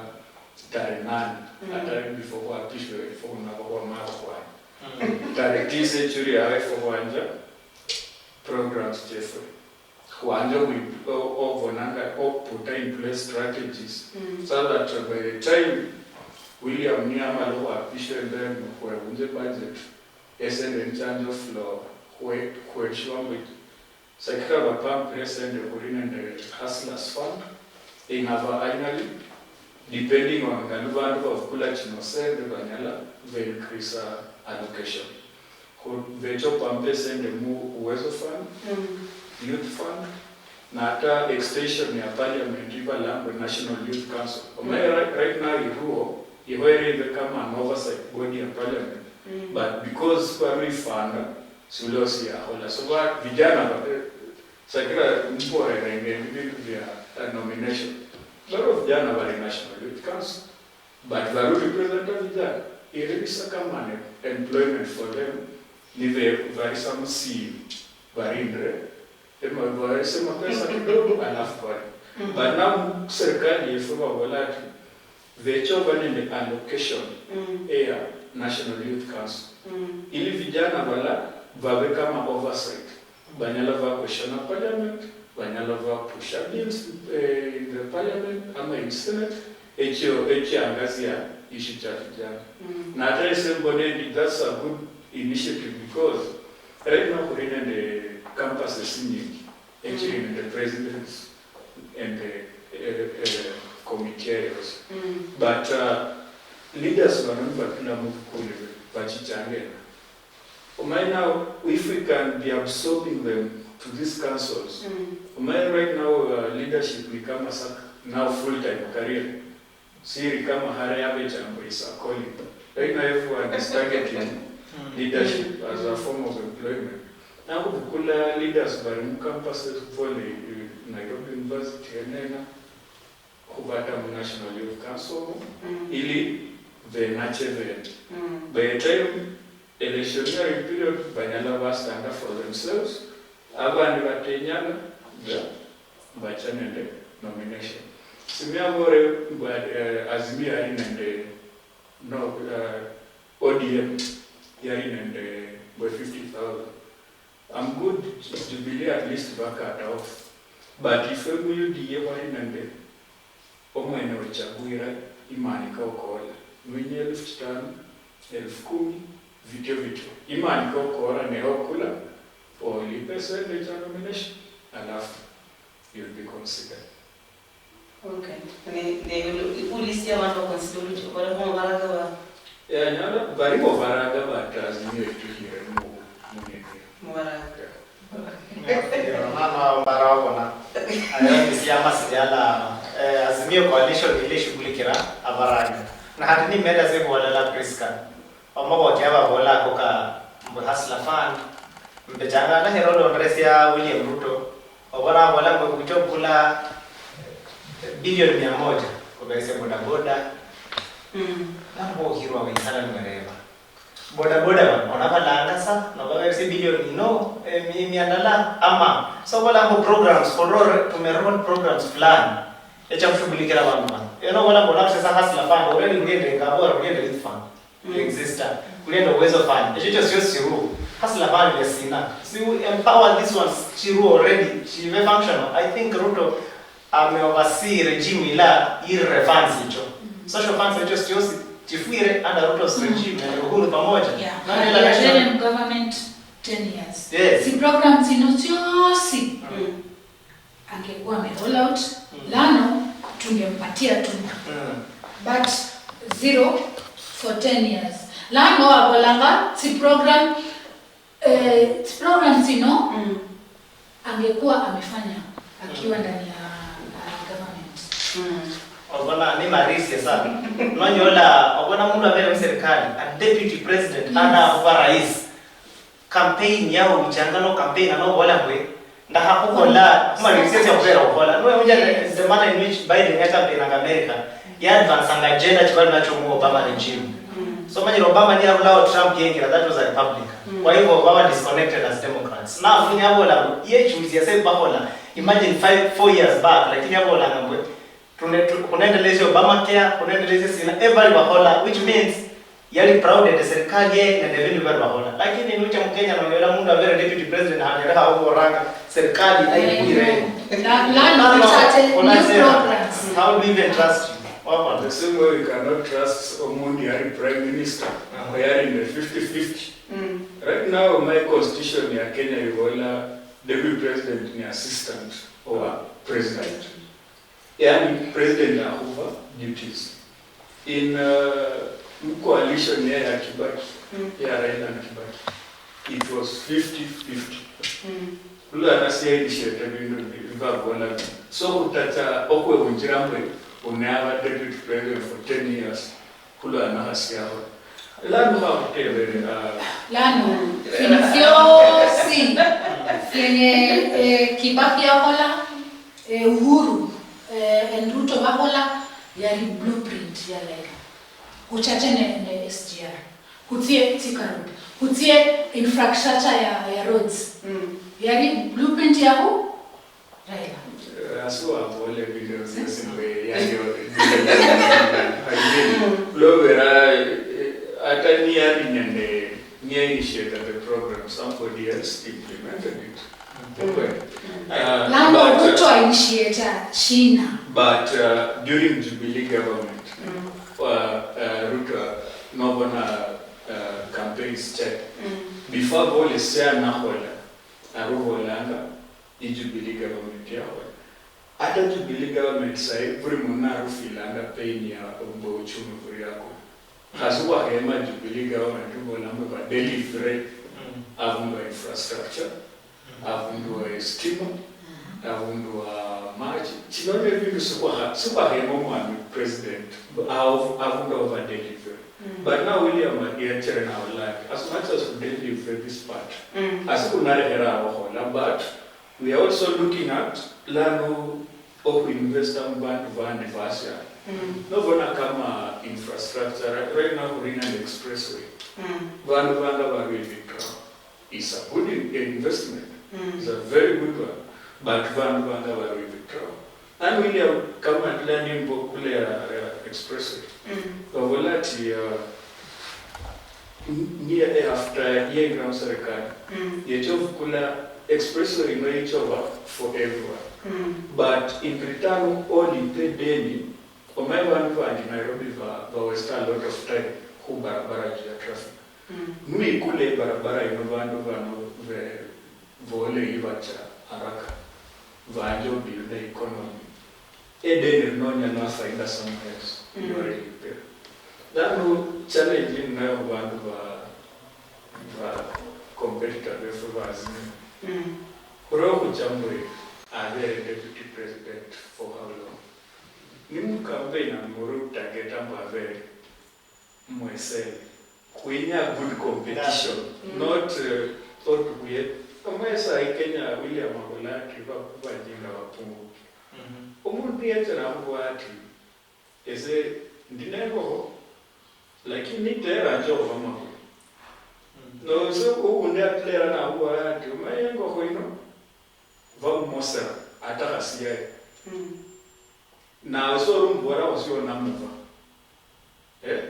tarehe 8 hata before kuapishwe before unakuwa mara kwa tarehe century ya wanja programs Jeffrey wanja we put in place strategies so that by the time William Nyama lo apishwe then kwa unje budget SN in charge of law kwa shwamwe Secretary of Pump President and the Hustlers Fund in our annually, depending on the number of Kulachino said, the Vanilla will increase allocation. Vecho Pump send the Uwezo Fund, Youth Fund, Nata extension near Parliament, Riverland, National Youth Council. Right now, you already become an oversight body in Parliament, but because we fund, Sulosia, so what vijana sakira mpore ngenge vya nomination. Lot of vijana wale National Youth Council, but varu representative vijana. Irisa kama employment for them. Nive vari some see varindre. Ema vari sema pesa kidogo alafu bali. But now serikali yefuwa walati vecho vane allocation ya National Youth Council. Ili vijana wala vabe kama oversight. Banyala va question parliament, banyala va push bills in the parliament, ama in senate, echi angazia ishi cha vijana. Na hata isemboneni, that's a good initiative because right now we're in the campuses nyingi, actually in the presidents and the committee but leaders wanambatuna mukule bachichangena. Now, if we can be absorbing them to these councils, right now leadership become now full-time career. See, become a higher jambo is a calling. Right now, everyone is targeting leadership as a form of employment. Now, kula leaders bari campuses for Nairobi University and kubata National Youth Council, ili the natural by the time electionary period, Banyala stand up for themselves. Abantu batenyana bachanende nomination. Simia gore Azimia ari nende no ODM yari nende by 50,000. I'm good Jubilee at least back at off. But if you die wari nende omwene wachaguira imani ka ukola. Mwenye 5,000, 10,000 vitu. Imani ka ukola neokula or percentage nomination, alafu you'll be considered. Okay. The police ya watu consider kwa kwa baraga ba. Yeah, nyala baribo baraga batazimio tukire mu Baraga. Mama baraga na. Ayo siama sijala Azimio coalition ile shughulikira abaraga. Na hadi ni meda ze kwa la Prisca. Omo kwa kiaba bola koka Hasla Fund. Mbechanga na herolo Andresia William Ruto. Obona bola kwa kuchokula bilioni 100 kwa bese boda. Hapo hirwa wizara nimereva. Boda wanapalanga sa na kwa bese bilioni no miandala ama so bola kwa programs for tumerun programs plan. Echa kushughulikia watu. Wala bola sasa Hasla Fund already ngende ngabora ngende with fund. Exister. Kulienda uwezo fund. Hicho sio siru. Hasla Fund ya sina. So we empower this one Chiru already. She is functional. I think Ruto oversee regime ila irrefunds hicho. Social funds hicho sio chifuire under Ruto's regime na uhuru pamoja. Na ile government 10 years. Yes. Si programs inosiosi. Angekuwa roll out lano tungempatia tu. But zero for 10 years. Lano abolanga si program sino angekuwa amefanya akiwa ndani ya government. Ogona ni marisi sana. Nonyola ogona mundu ambaye ni serikali, a deputy president ana rais. Campaign yao michangano campaign ana bola kwe. Na hapo la kama ni sisi opera bola. No moja the manner in which Biden campaign in America. Ya advance anga agenda chukua nachomuo Obama regime. So many Obama ni allow Trump yengi that was a Republican. Kwa hivyo Obama disconnected as Democrats. Na afuni hapo la yeye choose ya sasa bakola. Imagine 4 years back lakini hapo la ngambwe. Tunaendeleza Obama care, tunaendeleza sina every bakola which means yali proud of the serikali na devini very bakola. Lakini ni ucha Mkenya na yule mundu ambaye deputy president hajaraha huko ranga serikali haikuire. La programs. How do we even trust you? The same way we cannot trust Omundi as Prime Minister. We are in the 50-50. Right now, my constitution in Kenya is deputy president and assistant or president. And president over duties. In coalition near Kibaki, Raila and Kibaki, it was 50-50. So that okwe unjiramwe uneava deputy president for 10 years. Kula anahasiawa. Lano hakutevele. Lano finisio yenye Kibaki yakola Uhuru Ruto bakola yali blueprint ya lega. Kuchache ne SGR. Kutie tika road. Kutie infrastructure ya roads. Yali blueprint ya hu Raila. Aswa wale videos simwe yayo. Lovera atania nyande initiated the program, somebody else implemented it. Lando Ruto initiator China. But during Jubilee government, Ruto Nobona campaigns check. Before policy nahola, aruholanga, Jubilee government yahola. Ata Jubilee government sai buri munaru filanga pain ya uchumi buri yako. Kasuwa hema Jubilee government ubona mba delivery avundwa infrastructure, avundwa stima, avundwa maji. Chinone vindu super hema mwami president avundwa over delivery. But now William Yachere in our life, as much as we deliver this part, as we not here our whole, but we are also looking at Lano of investment bank van Vasia. No gonna come infrastructure right now we're in an expressway. Van Victor is a good investment. It's a very good one. But Van Victor. And William come and learn in Bokulia expressway. Volati near after year ground record. Kula expressway no each over for everyone. But in return only pay daily. For my one in Nairobi we waste a lot of time who barabara traffic. Nui kule barabara inovando vole ivacha haraka. Vanjo build the economy. Eden nonya no faida somewhere else. You already pay. That no challenge in now one competitor before us. Kuroku Chambwe are the deputy president for how long? Nimu campaign and Muru Tageta Mave Mwese. We have good competition, not thought we Omesa Kenya William Magola Kiva Jinga Wapungu. Omundieta Rambuati is a dinero like you need there and job. No, so who never play an hour to my yango hoino. Vam Mosa Atarasia. Now, so Rumbora was your number. Eh?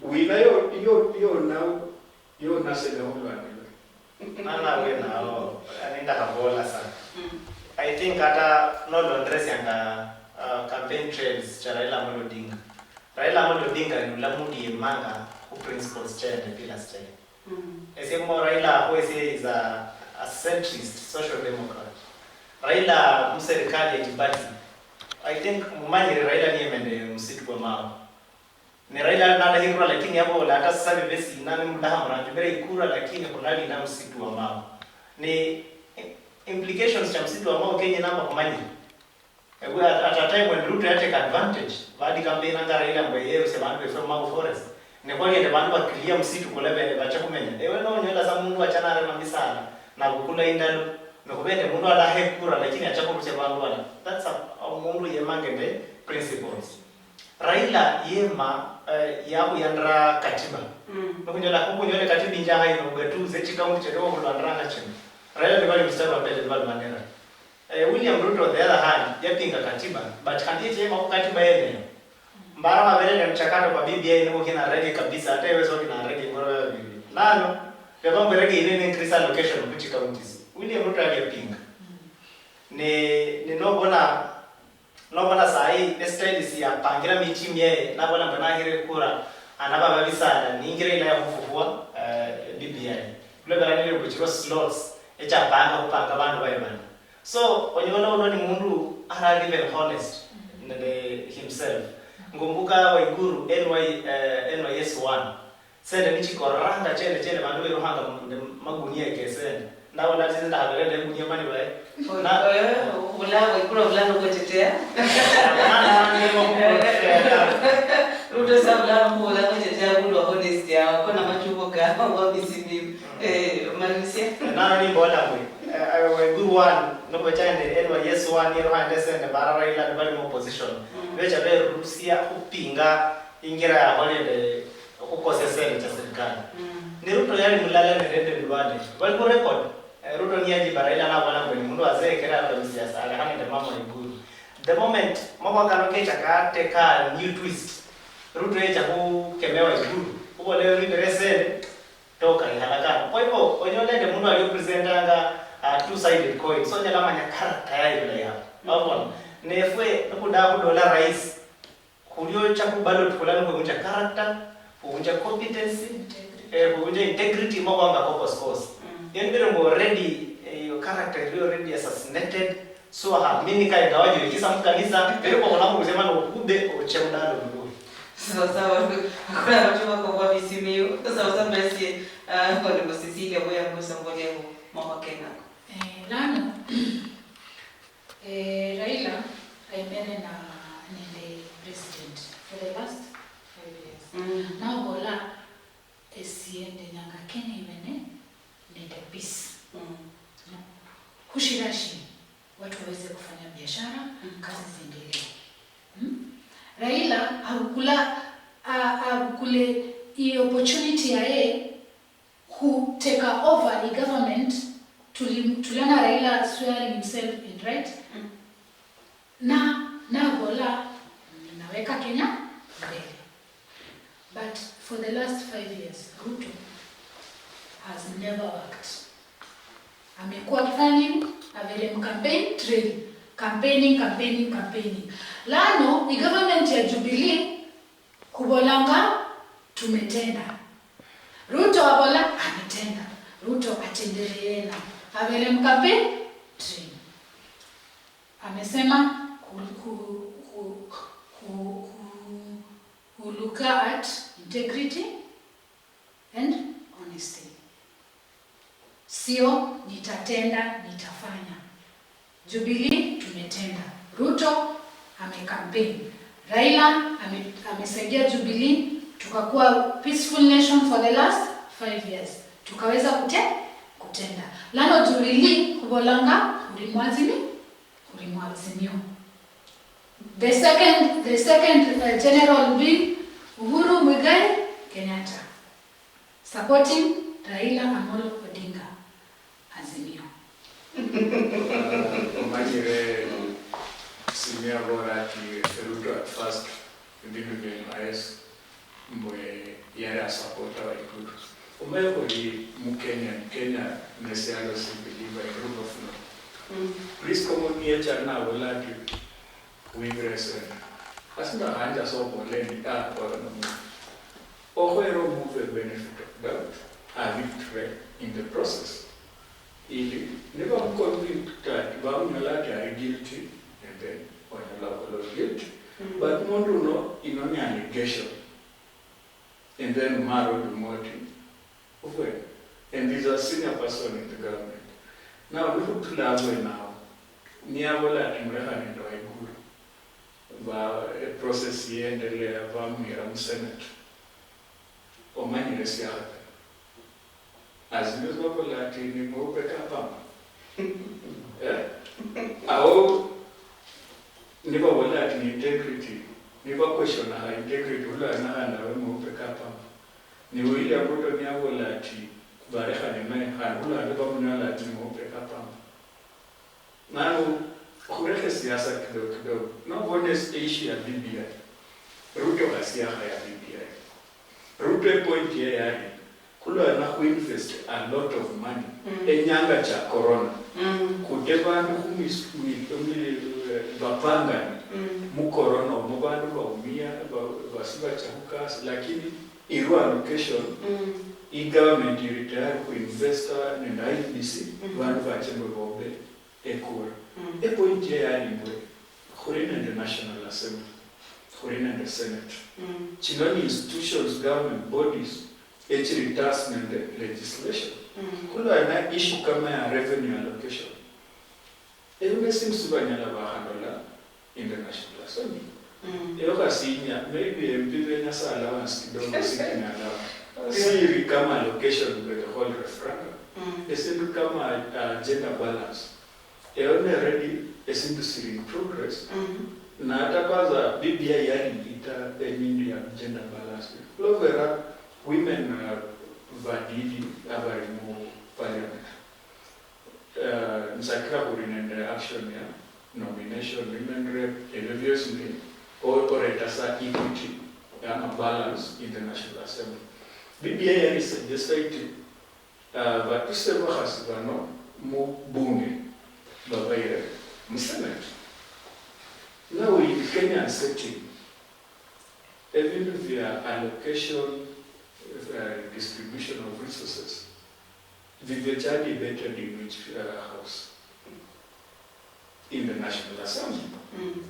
We know you're now, you're Nasega. Nana we now, I need a bola, sir. I think at no laundress and campaign trails, Raila Odinga. Raila Odinga, Lamudi Manga, who principles chair and pillars chair. I say more Raila, who is a centrist social democrat. Raila Muserikali Tibati. I think Mumani Raila Niemende Musitu Mao. Ni Raila nada hikura lakini hapo la hata sasa besi nani mdahamu na jubere ikura lakini kunali na msitu wa Mao. Ni implications cha msitu wa Mao Kenya namba kumani. At a time when Ruto had take advantage, Vadi campaign anga Raila mwenyewe sema ndo from Mao Forest. Ni kwa hiyo ndio clear msitu kulebe bacha kumenya. Ewe no nyola za mundu achana na misala na kukula indalo. Nokubende mundu ala hekura lakini achako kusema bwana. That's a mundu yemangende principles. Raila yema yabu yandra katiba. Nokunyola kukunyola katiba injaha ino ugetu zechi kaunti chedo kulandra chini. Raila ni bali mstari wa mbele bali manera. William Ruto on the other hand yapinga katiba but kandiye yema katiba yene. Mbara mabele ni mchakato kwa BBI ni kina rege kabisa hata yewe so kina rege ngoro ya bibi. Nano kwa mambo rege ile increase allocation which counties. William Ruto aliyepinga. Ni no bona sai style si apangira michimi yeye na bona mbona hire kura anaba babisana ningire ila ya kufufua BBI kule barani ile kuchukua slots echa panga kupanga bantu bayimana so onyola ni mundu ara even honest himself ngumbuka Waiguru NYS1 sende nichi koranga chele bantu berohanga magunia kesende ndawo lati nda habele gunia mani bae na Ula no kutetea. Ruto sabla mbula kutetea bulu honest yao kuna machuko ka wabisibi malisia. Nana ni bola mwe. Waiguru one no bachande NYS1 yero hande sende barara ila ni bali opposition. Vecha be Rusia kupinga ingira ya holiday ukosesele cha serikali. Ni Ruto yali mulala ni rende Rwanda. Walikuwa record Ruto niaji baraila na wana mbele mundu azee kera kwa siasa alihani de mama Iguru. The moment mama kanoke chaka teka new twist. Ruto yecha kukemewa Iguru. Uko leo ni resele toka ihalakana. Kwa hivyo onyole de mundu aliyopresentanga two sided coin. So nyala manya character yayo ile hapo. Hapo nefwe nokuda dola rais. Kulio cha kubalo tukolano kwa unja character, unja competency, unja integrity mwa nga kokos course. You're already your character is already assassinated. so mimi kaenda waje kisa mkanisa pero kwa mwanangu kusema ndo kude ochemdalo ndo sawa hakuna watu kwa visimio sawa basi kwa ndio sisi kwa ya kusongolia mama Kenya lana Raila aimene na the president for the last 5 years now bola esiende nyanga Kenya imene the peace kushirashi watu waweze kufanya biashara kazi ziendelee. Raila hakule hii opportunity ya yeye who take over the government. Tuliona Raila swearing himself in, right? Na bola naweka Kenya mbele. But for the last 5 years Ruto has never worked. Amekuwa akifanya nini? Avele campaign trail, campaigning. Lano the government ya Jubilee kubolanga tumetenda. Ruto abola ametenda. Ruto atendeleena. Avele campaign trail. Amesema look at integrity and honesty. Sio nitatenda, nitafanya. Jubilee tumetenda. Ruto amekampaign. Raila amesaidia Jubilee tukakuwa peaceful nation for the last 5 years. Tukaweza kutenda. Lano Jubilee kubolanga ulimwazimio. The second general be Uhuru Muigai Kenyatta supporting Raila Amolo Odinga Azimio. Omanyire simia bora ki Ruto at first ndivyo vile mwe yara supporta wa Ikulu. Umayo kuli Kenya nesialo si believe a group of no. Please come here chana wala ki wingres. Asina hanja so poleni kwa no. Ohoero move benefit of doubt. A victory in the process. Ili never convict that Bamulati are guilty and then Onala guilty. But Mondo no in only allegation. And then marrow the motive. Okay. And he's a senior person in the government. Now we look to Labwe now. Niabola Timreha and Waiguru. A process here and the Bamiram Senate. Or many resiata. As you know, that in the Mopeka Pam. Never will that in integrity, never question her integrity, and I will Mopeka Pam. New William Rotonia will let you, but I had a man who had never known that in Mopeka Pam. Now, who is the Asa? No one is Asia BBI. Ruto has here higher BBI. Ruto point here. Kula na invest a lot of money. Enyanga cha corona. Kuteba bapanga mu corona mu bantu baumia basiba chahuka lakini iru allocation government retire ku investor nenda IBC bantu bachembe bobe ekura. Point ya nimwe khurina the National Assembly, khurina the Senate. Chinoni institutions, government bodies actually task and legislation. Kula na issue kama ya revenue allocation. Ewe seems to be handle in the National Assembly. Ewe senior maybe MP na sa allowance kidogo sitting allowance. Siri kama allocation with the whole referendum. Esindu kama gender balance. Ewe already esindu siri in progress. Na hata kwanza BBI yani ita enindi ya gender balance. Lovera women vadidi abari mu parliament. Nsakira kurinende action ya nomination women rep obviously or etasa equity and balance in the National Assembly. BBI is suggested but tusema hasibano mu bunge babaire mu Senate. Now in Kenyan setting, even via allocation distribution of resources, the debated in which house. in the National Assembly.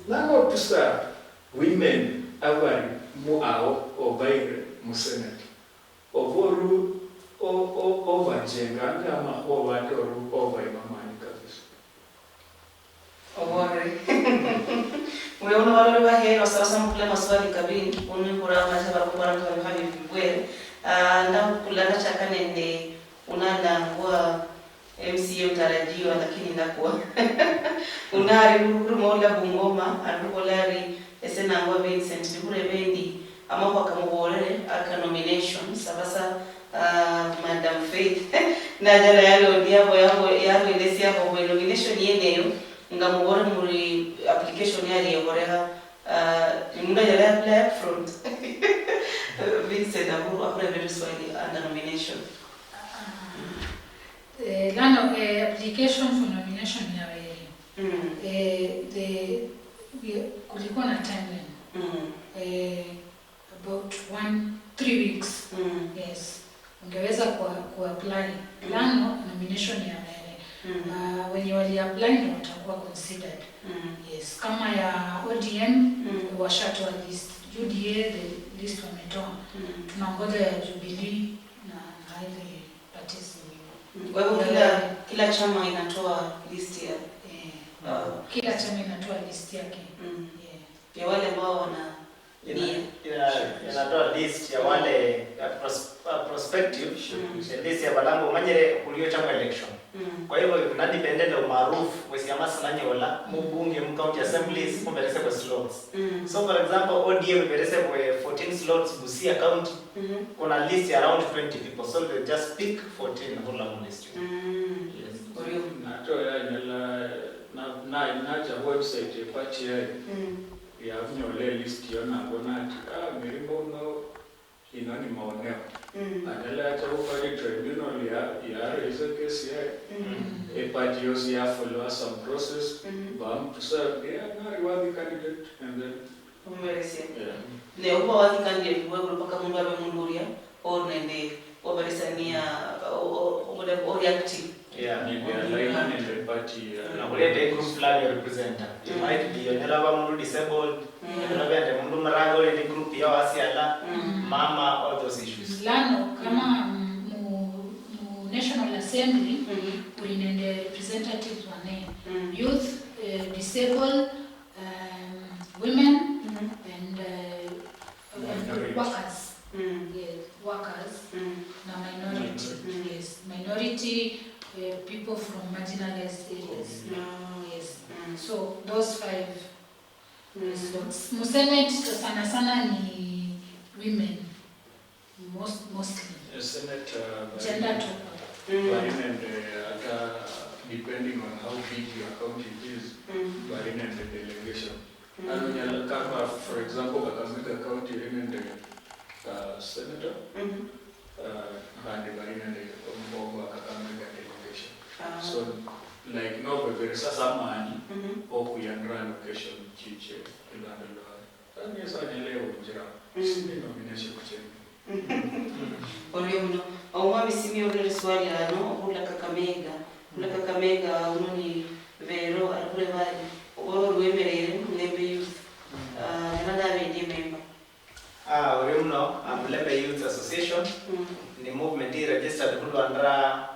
Now to start, women avari muao obaire mu Senate. Ovoru overjenga ama ovatoru ovaimamani kabisa. Ovore. Unaona wale wa hero sasa mkule maswali kabini unihura maza barabara kwa hali vibwe. Na kulanga chaka nende unanda kwa MCA mtarajiwa lakini ndakuwa unari rumola bungoma arukolari esena ngwa Vincent bikure bendi ama kwa kamubolere aka nomination sabasa Madam Faith na jala yalo diabo yalo ilesi hapo kwa nomination yeneyo ngamubore muri application yali yoreha munda jala apply up front Vincent abu apre very swali under nomination. Lano application for nomination ya kulikuwa na timeline about 3 weeks. Yes, ungeweza kuapply lano nomination ya wenye wali apply ndio watakuwa considered. Yes, kama ya ODM washatoa list, UDA the list wametoa, tunangoja ya Jubilee na ile parties. Kwa hivyo kila chama inatoa list ya kila chama inatoa list yake. Ya wale ambao wana inatoa list ya wale prospective list ya balango manyere kulio chama election. Kwa hivyo kuna dependent umaarufu wesiama salanye wala mbunge county assemblies kumberese kwa slots. So for example ODM berese kwa 14 slots Busia county kuna list ya around 20 people, so they just pick 14 whole list. Yes. Kwa hiyo natoa nyala na website ya party ya vnyole list yona bonati mirimbo no inani maoneo adala hata ufanye tribunal ya raise case ya party yosi ya follow some process bam to serve na reward the candidate and then umeresi leo kwa wadi candidate wewe mpaka mundu abe munduria or nende oberesania o reactive alignment in the party na kulete group plan representative. It might be yonela mundu disabled, yonela bende mundu marago ile group ya wasiala mama, all those issues. Lano kama mu National Assembly ulinende representatives wane youth, disabled, women and workers. Yes, workers na minority. Yes, minority people from marginalized areas. Yes. So those 5 slots. Senate sana ni women mostly. Senate Gender top. and depending on how big your county is, and the delegation. And for example, Kakamega County and the senator and the Kakamega delegation. So, like no, but there is some money or we are location chiche and yes, I nomination. Olio omwa misimi ole swali ano ula Kakamega unoni vero alule bali oro lwemerere Mulembe Youth nanda abende member Olio Mulembe Youth Association ni movement registered under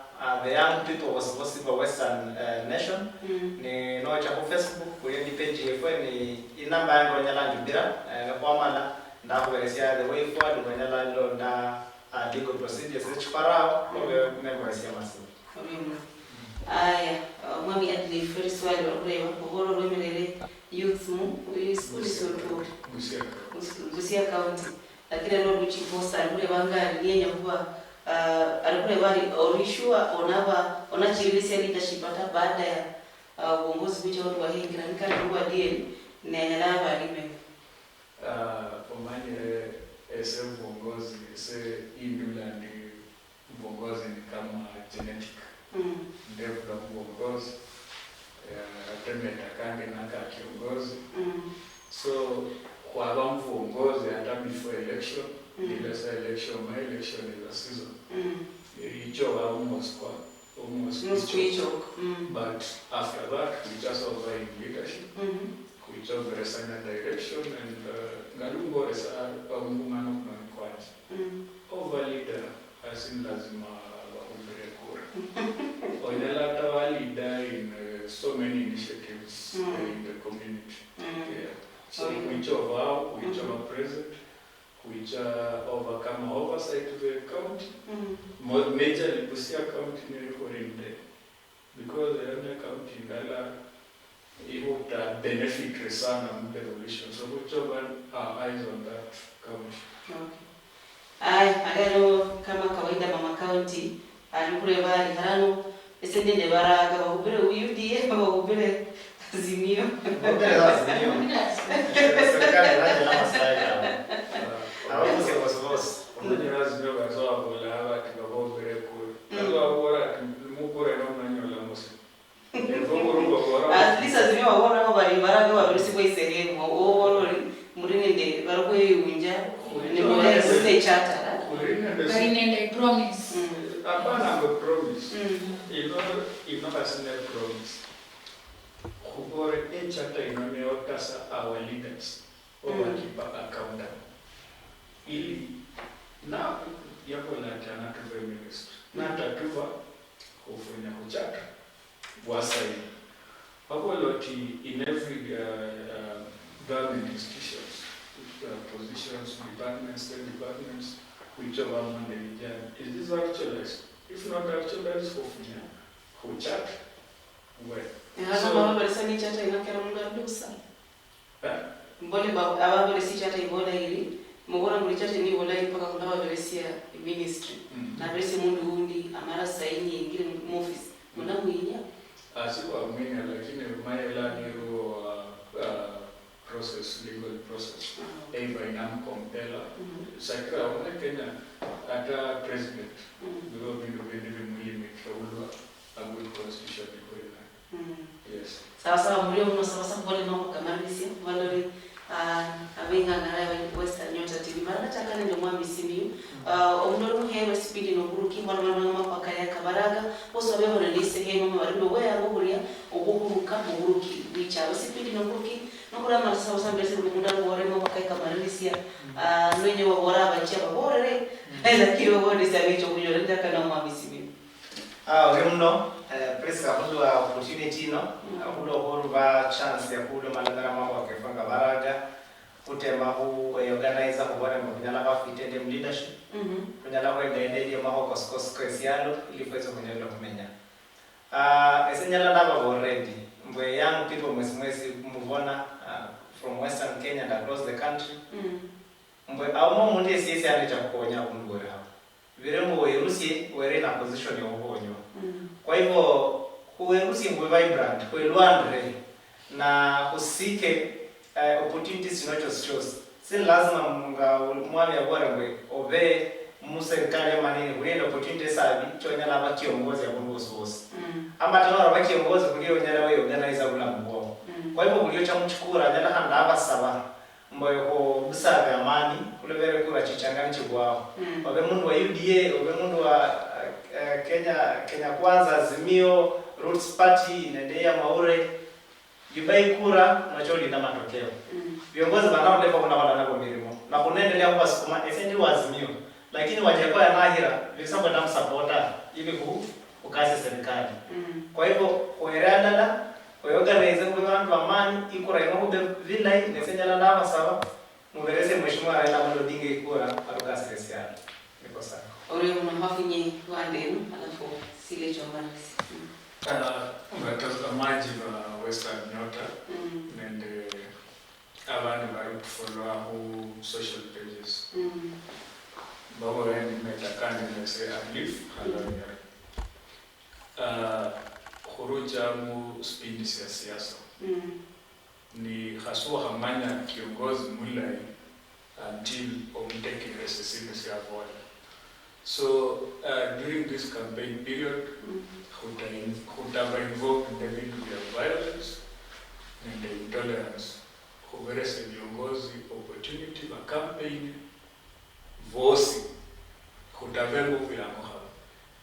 the young people was supposed to Western Nation ni no cha Facebook kwa ni page yefu ni inamba yango nyala njubira kwa mala ndakuelezea the way forward kwa nyala ndo na legal procedures zichiparao kwa members ya masu. Aya mwami adli first swali olewa bogoro lwemerere youth mu ulisoto Busia County lakini ndo luchiposa ule banga lienya kuwa alikuwa bali orishua onachirisi leadership hata baada ya uongozi kuja watu wa hingira nikana kwa DL na nyalaba alime pomani ese uongozi ese indula ni uongozi ni kama genetic ndio uongozi atemeta kange naka kiongozi so kwa bamfu uongozi hata before election ile election my election is a season hicho almost kwa almost Switch off. But after that, we just over in leadership, we just over a direction, and Galumbo is a woman of non-quality. Over leader, as in Lazima, Onyala leader in so many initiatives in the community. Yeah. So which of our present, which overcome oversight of the county, majorly Prisca County in there. Because the other county Ngala would benefit sana the revolution. So which of our eyes on that county. Agalo kama kawaida mama county alikule bali harano esende ne baraga bakubere UDA bakubere Azimio. Serikali inaje na maslahi yao. Hapo sio boss. Unajua Azimio bazoa bola hapa tukabobere kule. Ndio bora mukore na mnanyo la mosi. At least Azimio wabona ko bari baraga babirisi ko isehemu owolori murinende barokwe unja ne bora state charter. Kainende promise. Hapana go promise. Ino hasina promise. Kubore chata inameotasa our leaders keep accountable. Ili na yapo la tana tuwe minister. Na tatuva kufanya kuchata. Wasai. Hapo loti in every government institutions, positions, departments, state departments, whichever one they are. Is this actualized? If not actualized, kufanya kuchata. Well. So mama bali sani chata inakera mungu adusa. Mbole ba ababole si chata ibola ili mugora muri chata ni bola ipaka kunawa dolesia ministry. Na bese mundu undi amara saini ingire mu office. Muna muinya. Asiko amenya lakini mayela ni process, legal process. Eva inam compela. Sakra ona Kenya ata president. Bilo limit for a good constitution. Yes. Sawa mulio mno sawa mbole mambo kamarisi walori abenga na Western Nyota TV mara takana ndio mwami simiu omdoro muhewe speed no buruki mwana mama pakaya kabaraga oso bebo na lise he mama bari no weya ngoburia oburuka buruki bicha speed no buruki no kula mara sawa mbese bukunda ngore mama pakaya kamarisi nwenye wabora bacha babore lakini wabone sabicho kunyora takana mwami simiu Rimno Prisca kulwa opportunity no kulwa kurva chance ya kulwa malangara mambo akifanga baraga kutema hu organizer kubona mkunyala bafitende leadership kunyala kwa gaende ya maho kosiyalo ili kwezo kunyala kumenya esenyala naba already mbwe young people mwezi muvona from Western Kenya and across the country mbwe awmo mundi sisi ane cha kukonya kumgore hapo viremo werusi were na position ya ubonyo. Kwa hivyo uwerusi mwe vibrant, kueluandre na usike opportunities zinazochoose. Si lazima mwami ya bora mwe obe muserikali ya manini kuenda opportunities sabi chonya laba kiongozi ya bongozi. Ama tano laba kiongozi kulio nyala wewe organizer ula mbo. Kwa hivyo kulio cha mchukura nyala handa haba saba mboyo ko busabe amani kulevere kura chichangani chibwao. Obe mundu wa UDA, obe mundu wa Kenya Kwanza, Azimio, Roots Party, Nendeya Maure, Yubai kura nacholi na matokeo. Viongozi banao lepo kuna wala nako mirimo. Na kunaendelea kwa sukuma esendi wa Azimio. Lakini wajakuwa ya nahira, vikisambo damu supporter ili kukazi serikali. Kwa hivyo kuereadala, kueorganize kwa amani, ikura inobe vila hii, nesenyala ndama sawa. Mubereze mheshimiwa Raila Amolo Odinga ikura aruka serikali. Niko sawa. Ore unahafinye wandenu alafu sile chombanisi. Watazamaji wa Western Nyota nende abantu bari kufollowa ku social pages. Babo yani metakani nese alif halawiyari. Khuruja mu spindi siasa. Ni haswa hamanya kiongozi mulai until omteki resistance ya vola. So during this campaign period, who have invoked the need of violence and the intolerance, who were viongozi opportunity wa campaign vosi, who have nguvu ya moha.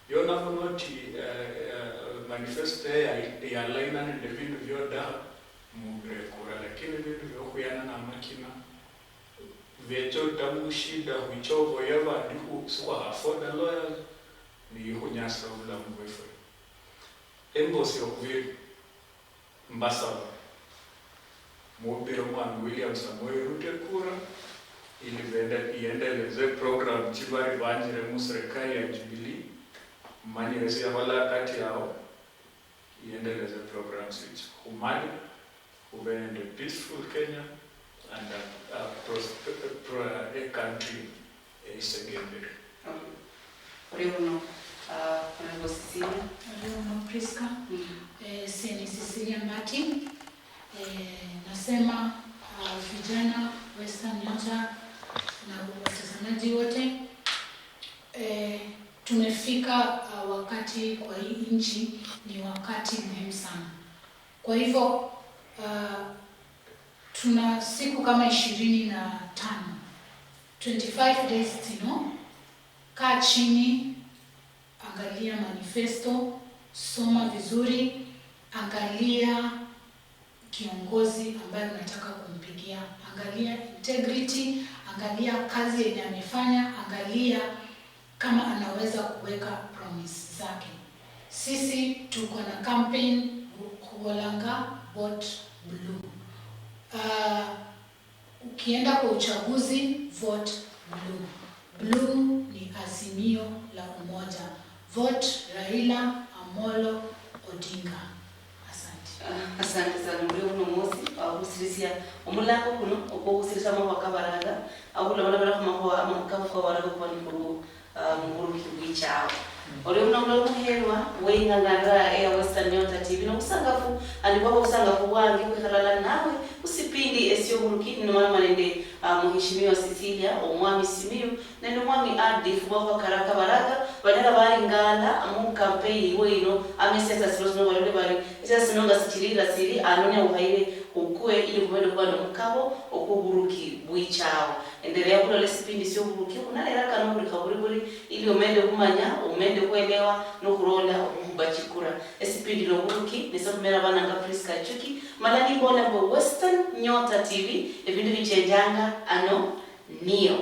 Yona monoti manifesto ya laina nende vindu vyoda mugre kura, lakini vindu vyokuyana na makina vecho tamu shida huichovo yava ndiku suwa afoda lawyers ni hunyasa ula mwefe embosi okuviri mbasa mubiro mwana William Samoei Ruto kura ili iendeleze program chibari banjire mu serikali ya Jubilee mani ya wala kati yao iendeleze programs which humani ubende peaceful Kenya and a country is again better. Oriuno Cecilia. Oriuno Prisca. Sini Cecilia Martin. Nasema vijana Western Nyota na watazamaji wote, tumefika wakati kwa hii nchi ni wakati muhimu sana. Kwa hivyo tuna siku kama 25, 25 days tino. Kaa chini, angalia manifesto, soma vizuri, angalia kiongozi ambaye unataka kumpigia, angalia integrity, angalia kazi yenye amefanya, angalia kama anaweza kuweka promise zake. Sisi tuko na campaign kuolanga vote blue. Ukienda kwa uchaguzi vote blue. Blue ni azimio la umoja. Vote Raila Amolo Odinga. Asante sana muri uno munsi abusirisia omulako kuno okubusirisa mu bakabaraga abula bala kuma amukaba kwa baraga kwa nikuru mukuru kibwichawo ori uno mulo muherwa weingangara ya Western Nyota TV no kusangafu alibaba kusangafu wangi kwikalala nawe usipindi esio murukini no mama nende muheshimiwa Cecilia omwami Simiyu nende mwami Adif baba karaka baraga badala bali ngala mu campaign weino amesesa sirozo no bali bali esa sinonga sikirira siri anonya uhaire ukue ili kumende kwa no mukabo okuburuki bwichawo endelea kula lesipindi sio buruki kunalera kana muri kaburiburi ili umende kumanya umende kuelewa no kuronda kubachikura esipindi no buruki nisakumera bana nga Prisca Achuki malani bona bo Western Nyota TV ebindu bichenjanga ano niyo